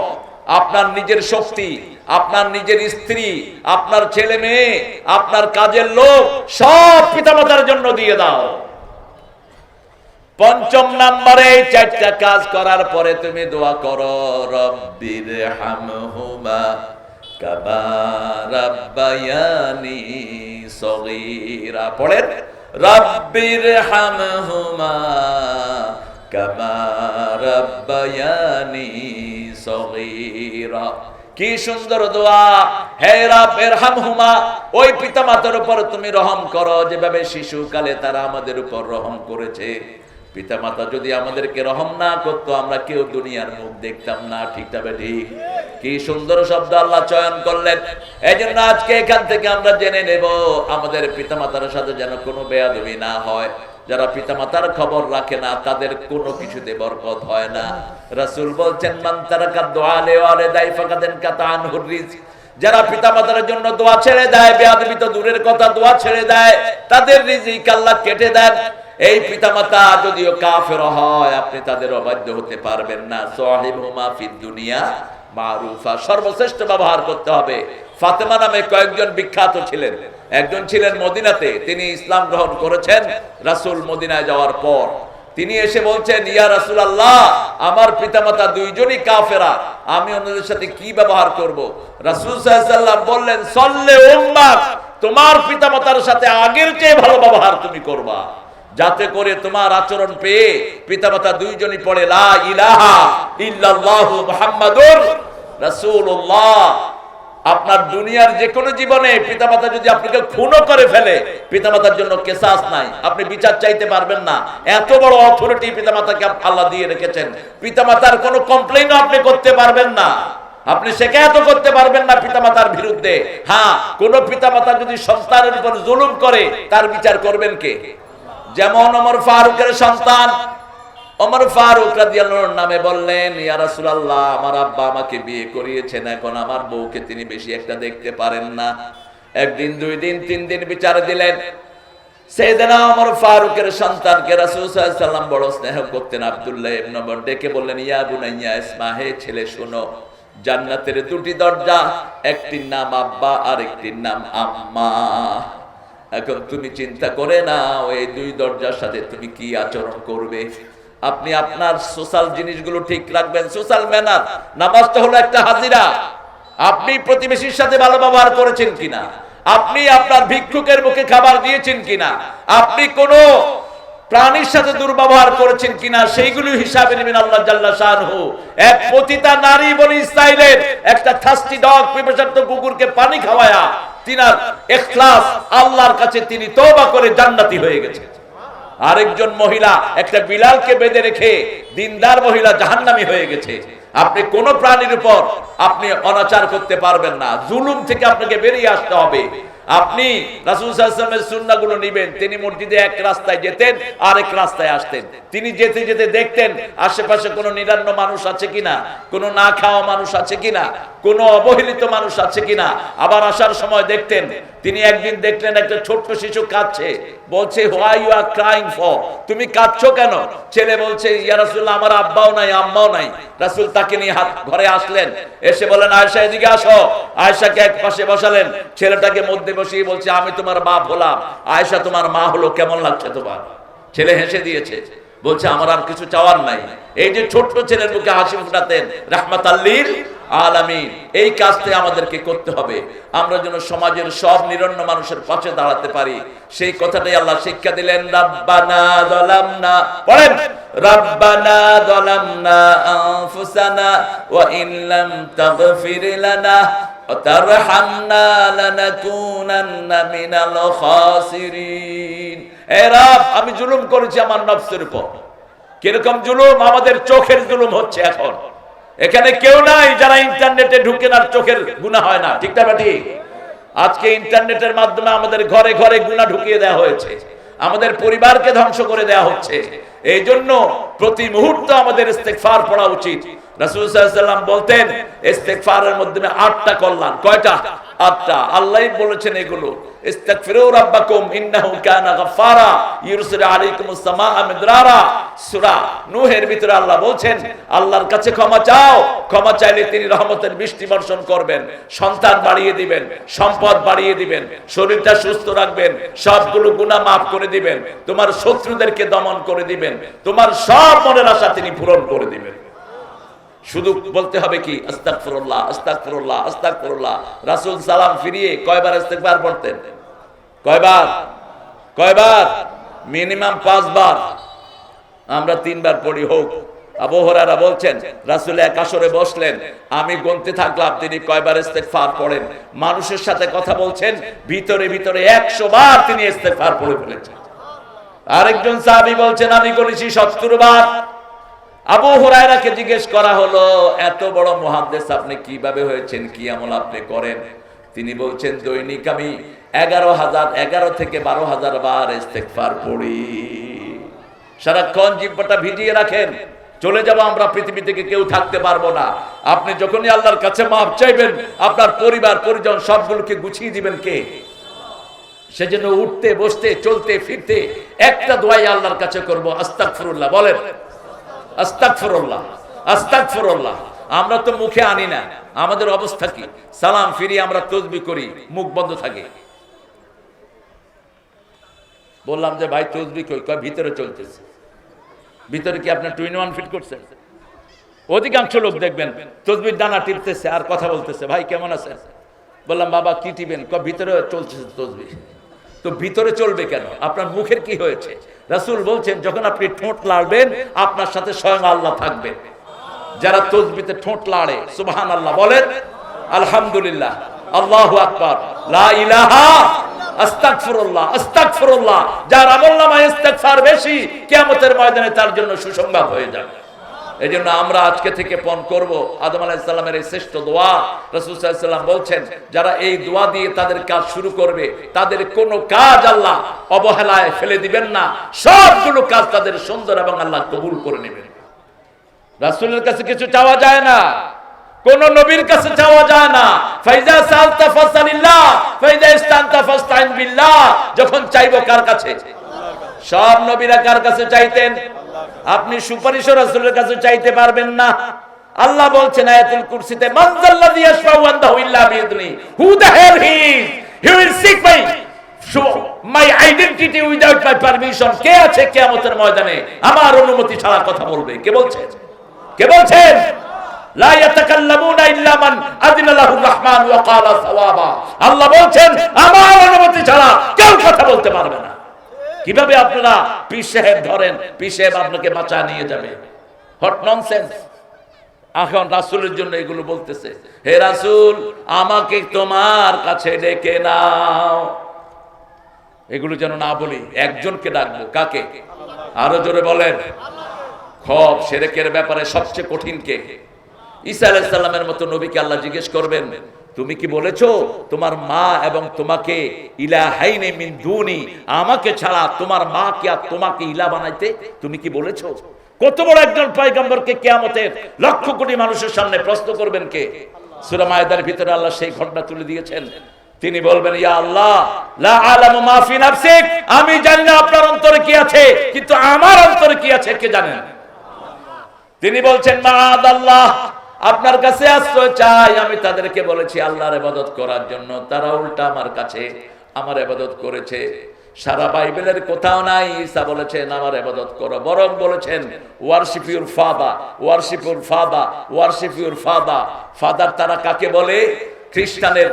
আপনার নিজের শক্তি, আপনার নিজের স্ত্রী, আপনার ছেলে মেয়ে, আপনার কাজের লোক, সব পিতামাতার জন্য দিয়ে দাও। পঞ্চম নম্বরে এই চারটা কাজ করার পরে তুমি দোয়া করো, রব্বির হামহুমা কামা রাব্বায়ানি সগীরা। পড়েন, রব্বির হামহুমা কামা রাব্বায়ানি সগীরা। কি সুন্দর দোয়া! হে রব ইরহামহুমা, ওই পিতামাতার উপর তুমি রহম করো যেভাবে শিশুকালে তারা আমাদের উপর রহম করেছে। পিতামাতা যদি আমাদেরকে রহম না করতো, আমরা কেউ দুনিয়ার মুখ দেখতাম না। ঠিক না ঠিক? কি সুন্দর শব্দ আল্লাহ চয়ন করলেন। এই জন্য আজকে এখান থেকে আমরা জেনে নেব আমাদের পিতামাতার সাথে যেন কোনো বেয়াদবি না হয়। যারা পিতামাতার খবর রাখে না তাদের কোনো কিছুতে বরকত হয় না। রাসূল বলছেন, মান তারাকা দুআ লিওয়ালিদাই ফাকাদ ইনকাতা আনহুর রিজক। যারা পিতামাতার জন্য দোয়া ছেড়ে দেয়, বেয়াদবি তো দূরের কথা, দোয়া ছেড়ে দেয়, তাদের রিজিক আল্লাহ কেটে দেন। এই পিতামাতা যদিও কাফের হয়, আপনি তাদের অবাধ্য হতে পারবেন না। সাহিবুহুমা ফিদ দুনিয়া মারুফা, সর্বশ্রেষ্ঠ ব্যবহার করতে হবে। ফাতেমা নামে কয়েকজন বিখ্যাত ছিলেন। একজন ছিলেন মদিনাতে, তিনি ইসলাম গ্রহণ করেছেন রাসূল মদিনায় যাওয়ার পর। তিনি এসে বলছেন, ইয়া রাসূলুল্লাহ, আমার পিতামাতা দুইজনই কাফেরা, আমি ওনাদের সাথে কি ব্যবহার করব? রাসূল সাল্লাল্লাহু আলাইহি ওয়াসাল্লাম বললেন, সল্লে উম্মাক, তোমার পিতামাতার সাথে আগের চেয়ে ভালো ব্যবহার তুমি করবা, যাতে করে তোমার আচরণ পেয়ে পিতামাতা দুইজনই পড়ে লা ইলাহা ইল্লাল্লাহু মুহাম্মাদুর রাসূলুল্লাহ। আপনার দুনিয়ার যে কোনো জীবনে পিতামাতা যদি আপনাকে খুনও করে ফেলে, পিতামাতার জন্য কিসাস নাই, আপনি বিচার চাইতে পারবেন না। এত বড় অথরিটি পিতামাতাকে আল্লাহ দিয়ে রেখেছেন। পিতামাতার কোনো কমপ্লেইনও আপনি করতে পারবেন না, আপনি শিকায়ত করতে পারবেন না পিতামাতার বিরুদ্ধে। হ্যাঁ, কোন পিতামাতা যদি সন্তানের উপর জুলুম করে, তার বিচার করবেন কে? যেমন ওমর ফারুকের সন্তান ওমর ফারুক রাদিয়াল্লাহু আনহু নামে বললেন, ইয়া রাসূলুল্লাহ, আমার আব্বা আমাকে বিয়ে করিয়েছেন, এখন আমার বউকে তিনি বেশি একটা দেখতে পারেন না। একদিন, দুই দিন, তিন দিন বিচার দিলেন। সাইয়েদনা ওমর ফারুকের সন্তানকে রাসূল সাল্লাল্লাহু আলাইহি ওয়াসাল্লাম বড় স্নেহ করতেন। আব্দুল্লাহ ইবনে ওমর ডেকে বললেন, ইয়া বুনাইয়া ইসমা, হে ছেলে শোনো, জান্নাতের দুটি দরজা, একটির নাম আব্বা আর একটির নাম আম্মা। এখন তুমি চিন্তা করে নাও, এই দুই দরজার সাথে তুমি কি আচরণ করবে। আপনি আপনার সোশ্যাল জিনিসগুলো ঠিক রাখবেন, সোশ্যাল ম্যানার। নামাজটা হলো একটা হাজিরা। আপনি প্রতিবেশীর সাথে ভালো ব্যবহার করেছেন কিনা, আপনি আপনার ভিক্ষুকের মুখে খাবার দিয়েছেন কিনা, আপনি কোনো প্রাণীর সাথে দুর্ব্যবহার করেছেন কিনা, সেইগুলো হিসাবে নেবেন আল্লাহ জাল্লা শাআনহু। এক পতিতা নারী বনি ইসরাইলের একটা থার্স্টি ডগ, পিপাসার্ত কুকুরকে পানি খাওয়ায়া তিনার ইখলাস আল্লাহর কাছে তিনি তওবা করে জান্নাতি হয়ে গেছে। আরেকজন মহিলা একটা বিলালকে বেঁধে রেখে দিনদার মহিলা জাহান্নামী হয়ে গেছে। আপনি কোন প্রাণীর উপর আপনি অনাচার করতে পারবেন না, জুলুম থেকে আপনাকে বেরিয়ে আসতে হবে। আপনি রাসূল সাল্লাল্লাহু আলাইহি ওয়াসাল্লামের সুন্নাহগুলো নেবেন। তিনি মসজিদে এক রাস্তায় যেতেন, আরেক রাস্তায় আসতেন। তিনি যেতে যেতে দেখতেন আশেপাশে কোনো নিরান্ন মানুষ আছে কিনা, কোনো না খাওয়া মানুষ আছে কিনা, কোনো অবহেলিত মানুষ আছে কিনা। আবার আসার সময় দেখতেন, তিনি একদিন দেখলেন একটা ছোট্ট শিশু কাঁদছে। বলছে, why you are crying for, তুমি কাঁদছো কেন? ছেলে বলছে, ইয়া রাসূলুল্লাহ, আমার আব্বাও নাই, আম্মাও নাই। রাসূল তাকে নিয়ে ঘরে আসলেন, এসে বলেন, আয়েশা এদিকে আসো। আয়েশাকে এক পাশে বসালেন, ছেলেটাকে মধ্যে বসিয়ে বলছে, আমি তোমার বাপ হলাম, আয়েশা তোমার মা হলো, কেমন লাগছে তোমার? ছেলে হেসে দিয়েছে, বলছে, আমার আর কিছু চাওয়ার নাই। এই যে ছোট্ট ছেলের মুখে হাসি ফুটাতেন, রাহমাতাল লিল আলামিন। এই কাজটা আমাদেরকে করতে হবে, আমরা যেন সমাজের সব নিরন্ন মানুষের পাশে দাঁড়াতে পারি। সেই কথাটাই আল্লাহ শিক্ষা দিলেন। রাব্বানা যালামনা, পড়েন, রাব্বানা যালামনা আনফুসানা ওয়া ইন লাম তাগফির লানা ওয়া তারহামনা লানাকুনান্না মিনাল খাসিরিন। হে রব, আমি জুলুম করেছি আমার নফসের উপর। কিরকম জুলুম? আমাদের চোখের জুলুম হচ্ছে এখন। এখানে কেউ নাই যারা ইন্টারনেটে ঢুকেন আর চোখের গুনাহ হয় না। ঠিক না ঠিক? আজকে ইন্টারনেটের মাধ্যমে আমাদের ঘরে ঘরে গুনাহ ঢুকিয়ে দেওয়া হয়েছে, আমাদের পরিবারকে ধ্বংস করে দেওয়া হচ্ছে। এই জন্য প্রতি মুহূর্তে আমাদের ইস্তেগফার পড়া উচিত। রাসূল সাল্লাল্লাহু আলাইহি ওয়াসাল্লাম বলতেন, ইস্তেগফারের মাধ্যমে 8টা কল্যাণ। কয়টা? 8টা। আল্লাহই বলেছেন এগুলো। ইস্তাগফিরু রাব্বাকুম ইন্নাহু কানা গাফফারা ইউরসিলু আলাইকুমুস সামাআ মিদরারা। সূরা নূহের ভিতরে আল্লাহ বলছেন, আল্লাহর কাছে ক্ষমা চাও, ক্ষমা চাইলে তিনি রহমতের বৃষ্টি বর্ষণ করবেন, সন্তান বাড়িয়ে দিবেন, সম্পদ বাড়িয়ে দিবেন, শরীরটা সুস্থ রাখবেন, সবগুলো গুনাহ মাফ করে দিবেন, তোমার শত্রুদেরকে দমন করে দিবেন, তোমার সব মনের আশা তিনি পূরণ করে দিবেন। শুধু বলতে হবে কি, আস্তাগফিরুল্লাহ, আস্তাগফিরুল্লাহ, আস্তাগফিরুল্লাহ। রাসূল সালাম ফিরিয়ে কয়বার ইস্তেগফার পড়তেন? কয়বার? কয়বার? মিনিমাম 5 বার। আমরা 3 বার পড়ি হোক। আবু হুরায়রা বলছেন, রাসূল এক আসরে বসলেন, আমি গুনতে থাকলাম তিনি কয়বার ইস্তেগফার পড়েন। মানুষের সাথে কথা বলছেন, ভিতরে ভিতরে 100 বার তিনি ইস্তেগফার পড়ে ফেলেছেন। আরেকজন সাহাবী বলছেন আমি করেছি 70 বার। আবু হুরায়রাকে জিজ্ঞেস করা হলো এত বড় মুহাদ্দিস আপনি কিভাবে হয়েছেন, কি আমল আপনি করেন? তিনি বলছেন দৈনিক আমি 11 থেকে 12,000 বার ইস্তেগফার পড়ি। সারাক্ষণ জিহ্বাটা ভিজিয়ে রাখেন। চলে যাব আমরা, পৃথিবী থেকে কেউ থাকতে পারবো না। আপনি যখনই আল্লাহর কাছে মাফ চাইবেন, আপনার পরিবার পরিজন সবগুলোকে গুছিয়ে দিবেন কে? সেজন্য উঠতে বসতে চলতে ফিরতে একটা দোয়াই আল্লাহর কাছে করব, আস্তাগফিরুল্লাহ। বলেন আস্তাগফিরুল্লাহ, আস্তাগফিরুল্লাহ। আমরা তো মুখে আনি না, আমাদের অবস্থা কি? সালাম ফিরি আমরা তাসবিহ করি, মুখ বন্ধ থাকে। বললাম যে ভাই তাসবিহ কই? ভিতরে চলতেছে। ভিতরে কি আপনার 2-in-1 ফিট করছেন? অধিকাংশ লোক দেখবেন তাসবিহ ডানা টিপতেছে আর কথা বলতেছে, ভাই কেমন আছেন? বললাম বাবা কি টিপেন? ভিতরে চলছে তাসবিহ। তো ভিতরে চলবে কেন? আপনার মুখের কি হয়েছে? রাসূল বলছেন যখন আপনি ঠোঁট লাড়বেন আপনার সাথে স্বয়ং আল্লাহ থাকবে। যারা তাসবিহতে ঠোঁট লাড়ে সুবহানাল্লাহ বলেন, আলহামদুলিল্লাহ, আল্লাহু আকবার, লা ইলাহা, আস্তাগফিরুল্লাহ, আস্তাগফিরুল্লাহ। যার আমলনামায় ইস্তেগফার বেশি কিয়ামতের ময়দানে তার জন্য সুসংবাদ হয়ে যাবে। এই জন্য আমরা আজকে থেকে পণ করব আদম আলাইহিস সালামের এই শ্রেষ্ঠ দোয়া। রাসূল সাল্লাল্লাহু আলাইহি ওয়াসাল্লাম বলছেন যারা এই দোয়া দিয়ে তাদের কাজ শুরু করবে তাদের কোনো কাজ আল্লাহ অবহেলায় ফেলে দিবেন না, সবগুলো কাজ তাদের সুন্দর এবং আল্লাহ কবুল করে নেবেন। রাসূলের কাছে কিছু চাওয়া যায় না, কোন নবীর কাছে চাওয়া যায় না। ফাইজা সালতা ফাসালিল্লাহ ফাইজা ইস্তানতা ফাস্তাইন বিল্লাহ। যখন চাইবো কার কাছে? সব নবীরা কার কাছে চাইতেন? আপনি সুপারিশ রাসূলের কাছে চাইতে পারবেন না। আল্লাহ বলছেন আয়াতুল কুরসিতে মান যাল্লাযী ইয়াশফাউ ইনদাহু ইল্লা বিইذনি, who the hell he will seek my identity without my permission. কে আছে কিয়ামতের ময়দানে আমার অনুমতি ছাড়া কথা বলবে? কে বলছেন? কে বলছেন? লা ইয়াতাকাল্লামুনা ইল্লা মান আযিনা লাহুর রাহমান ওয়া ক্বালা সাওয়াবা। আল্লাহ বলছেন আমার অনুমতি ছাড়া কেউ কথা বলতে পারবে না। কিভাবে আপনারা পীর সাহেব ধরেন, পীর সাহেব আপনাকে বাঁচা নিয়ে যাবে? What nonsense. এখন রাসূলের জন্য এগুলো বলতেছে, হে রাসূল আমাকে তোমার কাছে ডেকে নাও। এগুলো যেন না বলি, একজনকে ডাকবো। কাকে? আরো জোরে বলেন। খব শিরকের ব্যাপারে সবচেয়ে কঠিন কে? ঈসা আলাইহিস সালামের মতো নবীকে আল্লাহ জিজ্ঞেস করবেন তুমি কি বলেছো তোমার মা এবং তোমাকে ইলাহাইনে মিন দুনি, আমাকে ছাড়া তোমার মা কে আর তোমাকে ইলা বানাইতে তুমি কি বলেছো? কত বড় একজন পয়গম্বরকে কিয়ামতের লক্ষ কোটি মানুষের সামনে প্রশ্ন করবেন কে? সূরা মায়েদার ভিতরে আল্লাহ সেই ঘটনা তুলে দিয়েছেন। তিনি বলবেন ইয়া আল্লাহ লা আলামু মা ফি নাফসিক, আমি জানি না আপনার অন্তরে কি আছে, কিন্তু আমার অন্তরে কি আছে কে জানেন? তিনি বলছেন মাআদাল্লাহ, আপনার কাছে আশ্রয় চাই। আমি তাদেরকে বলেছি আল্লাহর ইবাদত করার জন্য, তারা উল্টা আমার কাছে আমার ইবাদত করেছে। সারা বাইবেলের কোথাও নাই ঈসা বলেছেন আমার ইবাদত করো, বরং বলেছেন warship your father, warship your father, warship your father. Father তারা কাকে বলে? খ্রিস্টানের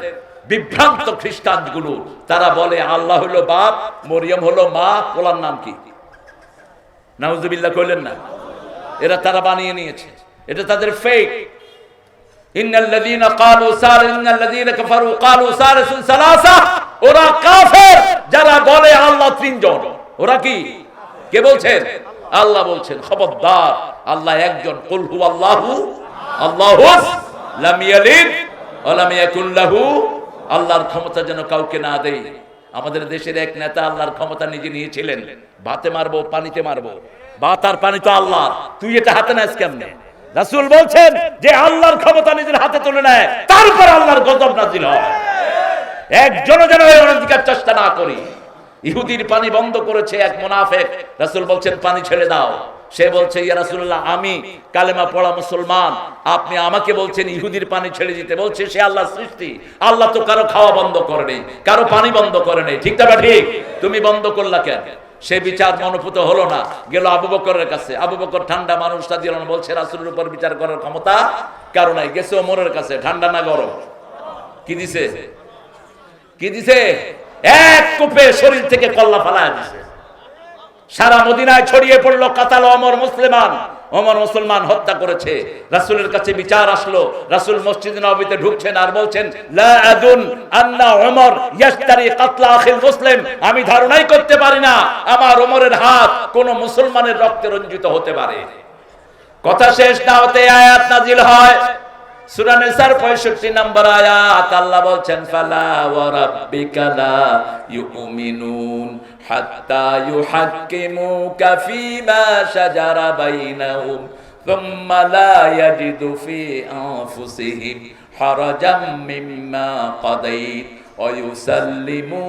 বিভ্রান্ত খ্রিস্টানগুলো তারা বলে আল্লাহ হলো বাপ, মরিয়ম হলো মা, কোলার নাম কি? নাউজুবিল্লাহ কইলেন না? এরা তারা বানিয়ে নিয়েছে, এটা তাদের ফেক। ইন্নাল্লাযীনা ক্বালু সালিস ইন্নাল্লাযীনা কাফারু ক্বালু সালিসুন সালাসা, ওরা কাফের যারা বলে আল্লাহ তিনজন। ওরা কি? কে বলছেন? আল্লাহ বলছেন খবরদার আল্লাহ একজন। কুল হুয়াল্লাহু আল্লাহুস লাম ইয়ালিদ ওয়া লাম ইয়াকুল লাহু, আল্লাহর ক্ষমতা যেন কাউকে না দেই। আমাদের দেশের এক নেতা আল্লাহর ক্ষমতা নিজে নিয়েছিলেন, ভাতে মারবো পানিতে মারবো। ভাত আর পানি তো আল্লাহ, তুই এটা হাতে নেস কেমনে? রাসূল বলছেন যে আল্লাহর ক্ষমতা নিজের হাতে তুলে নেয় তারপর আল্লাহর গজব নাযিল হয়। একজনও যেন এই অধিকার চেষ্টা না করি। ইহুদির পানি বন্ধ করেছে এক মুনাফিক, রাসূল বলছেন পানি ছেড়ে দাও। সে বলছে ইয়া রাসূলুল্লাহ আমি কালেমা পড়া মুসলমান, আপনি আমাকে বলছেন ইহুদির পানি ছেড়ে দিতে? বলছে সে আল্লাহর সৃষ্টি, আল্লাহ তো কারো খাওয়া বন্ধ করে নেই, কারো পানি বন্ধ করে নেই, ঠিক না ঠিক? তুমি বন্ধ করলা কেন? সে বিচার মনোপুত হলো না, গেল আবু বকরের কাছে। আবু বকর ঠান্ডা মানুষ, রাদিয়াল্লাহু আনহু বলছে রাসূলের উপর বিচার করার ক্ষমতা কারো নাই। গেছে ওমরের কাছে, ঠান্ডা না গরম? কি দিছে? কি দিছে? এক কূপে শরীর থেকে কল্লা ফালায় দিছে। সারা মদিনায় ছড়িয়ে পড়লো কাতাল ওমর মুসলিমান। ওমর মুসলমান হত্যা করেছে। রাসূলের কাছে বিচার আসলো, রাসূল মসজিদে নববীতে ঢুকছেন আর বলছেন লা আদুন আন্না ওমর ইয়াশতারি কাতলা আখিল মুসলিম, আমি ধারণাই করতে পারি না আমার ওমরের হাত কোন মুসলমানের রক্তে রঞ্জিত হতে পারে। কথা শেষ না হতে আয়াত নাজিল হয়, সূরা নিসার 65 নম্বর আয়াত। আল্লাহ বলছেন ফালা ওয়া রাব্বিকা লা ইউমিনুন হাত্তা ইউহাক্কিমুকা ফীমা শাজারা বাইনাহুম সুম্মা লা ইয়াজিদু ফী আনফুসিহিম হারাজাম মিম্মা কাদাইত ওয়া ইউসাল্লিমু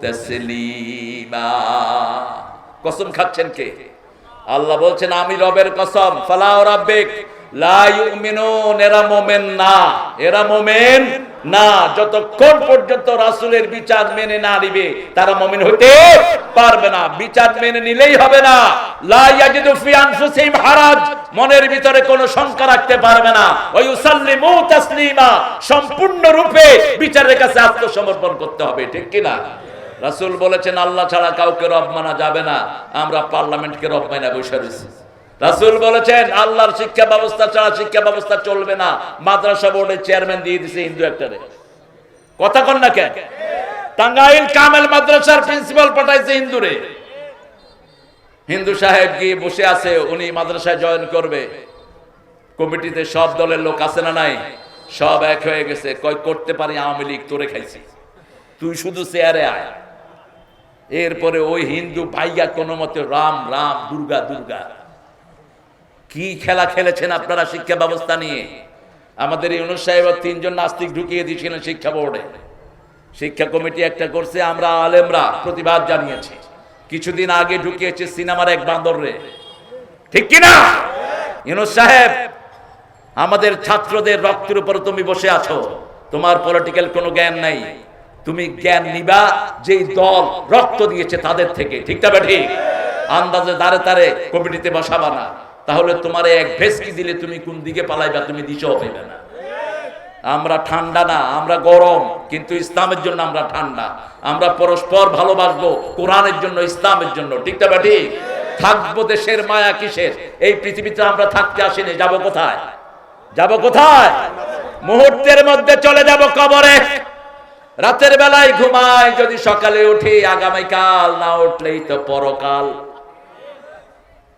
তাসলিমা। কসম খাচ্ছেন কে? আল্লাহ বলছেন আমি রবের কসম, ফালা ওয়া রাব্বিক লা ইউমিনুন, এরা মুমিন না, এরা মুমিন না। যতক্ষণ পর্যন্ত রাসূলের বিচার মেনে না নিবে তারা মুমিন হতে পারবে না। বিচার মেনে নিলেই হবে না। লা ইয়াজিদু ফি আনফুসিহিম হারাজ, মনের ভিতরে কোনো শঙ্কা রাখতে পারবে না। ওয়া ইউসাল্লিমু তাসলিমা, সম্পূর্ণ রূপে বিচারের কাছে আত্মসমর্পণ করতে হবে। ঠিক কি না? রাসূল বলেছেন আল্লাহ ছাড়া কাউকে রব মানা যাবে না। আমরা পার্লামেন্টকে রব মানা বসে রয়েছি। রাসূল বলেছেন আল্লাহর শিক্ষা ব্যবস্থা ছাড়া শিক্ষা ব্যবস্থা চলবে না। মাদ্রাসা বোর্ডের চেয়ারম্যান দিয়ে দিয়েছে হিন্দু একটারে। কথা কন না কেন? টাঙ্গাইল কামেল মাদ্রাসার প্রিন্সিপাল পাঠাইছে হিন্দুরে। হিন্দু সাহেব গিয়ে বসে আছে, উনি মাদ্রাসায় জয়েন করবে। কমিটিতে সব দলের লোক আছে না নাই? সব এক হয়ে গেছে। কয় করতে পারি আওয়ামী লীগ, তোরে খাইছি, তুই শুধু চেয়ারে আয়। এরপরে ওই হিন্দু ভাইয়া কোনো মতে রাম রাম দুর্গা দুর্গা। কি খেলা খেলেছেন আপনারা শিক্ষা ব্যবস্থা নিয়ে। আমাদের ইউনূস সাহেব 3 জন নাস্তিক ঢুকিয়ে দিয়েছিলেন শিক্ষা বোর্ডে। শিক্ষা কমিটি একটা করছে, আমরা আলেমরা প্রতিবাদ জানিয়েছি। কিছুদিন আগে ঢুকিয়েছে সিনেমার এক বান্দরে। ঠিক কি না? ইউনূস সাহেব, আমাদের ছাত্রদের রক্তের উপর তুমি বসে আছো, তোমার পলিটিক্যাল কোনো জ্ঞান নাই। তুমি জ্ঞান নিবা যেই দল রক্ত দিয়েছে তাদের থেকে। ঠিক না? ঠিক আন্দাজে দাঁড়ে তারে কমিটিতে বসাবা না, তাহলে তোমার এক ভেস্কি দিলে তুমি কোন দিকে পালাইবা তুমি দিশাও পাইবে না। আমরা ঠান্ডা না, আমরা গরম, কিন্তু ইসলামের জন্য আমরা ঠান্ডা। আমরা পরস্পর ভালোবাসবো কোরআনের জন্য, ইসলামের জন্য। ঠিক না? ঠিক থাকবো দেশের মায়া কিসের? এই পৃথিবীতে আমরা থাকতে আসিনি। যাব কোথায়? যাব কোথায়? মুহূর্তের মধ্যে চলে যাব কবরে। রাতের বেলায় ঘুমাই, যদি সকালে উঠি আগামীকাল, না উঠলেই তো পরকাল।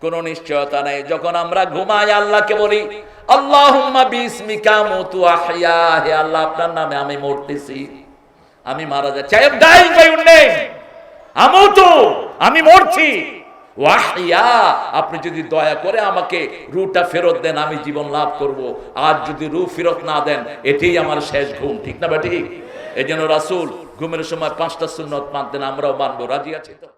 কোন নিশ্চয়তা নেই। যখন আমরা ঘুমাই আল্লাহকে বলি আল্লাহুম্মা বিসমিকা মুতু আহইয়া, হে আল্লাহ আপনার নামে আমি মরতেছি, আমি মারা যাচ্ছি। I am dying by your name, আমুতু, আমি মরছি। ওয়াহইয়া, আপনি যদি দয়া করে আমাকে রূহটা ফেরত দেন আমি জীবন লাভ করব। আর যদি রূহ ফেরত না দেন এটাই আমার শেষ ঘুম। ঠিক না? ঠিক। এজন্য রাসূল ঘুমের সময় 5টা সুন্নত মানতেন, আমরাও মানবো। রাজি আছি তো?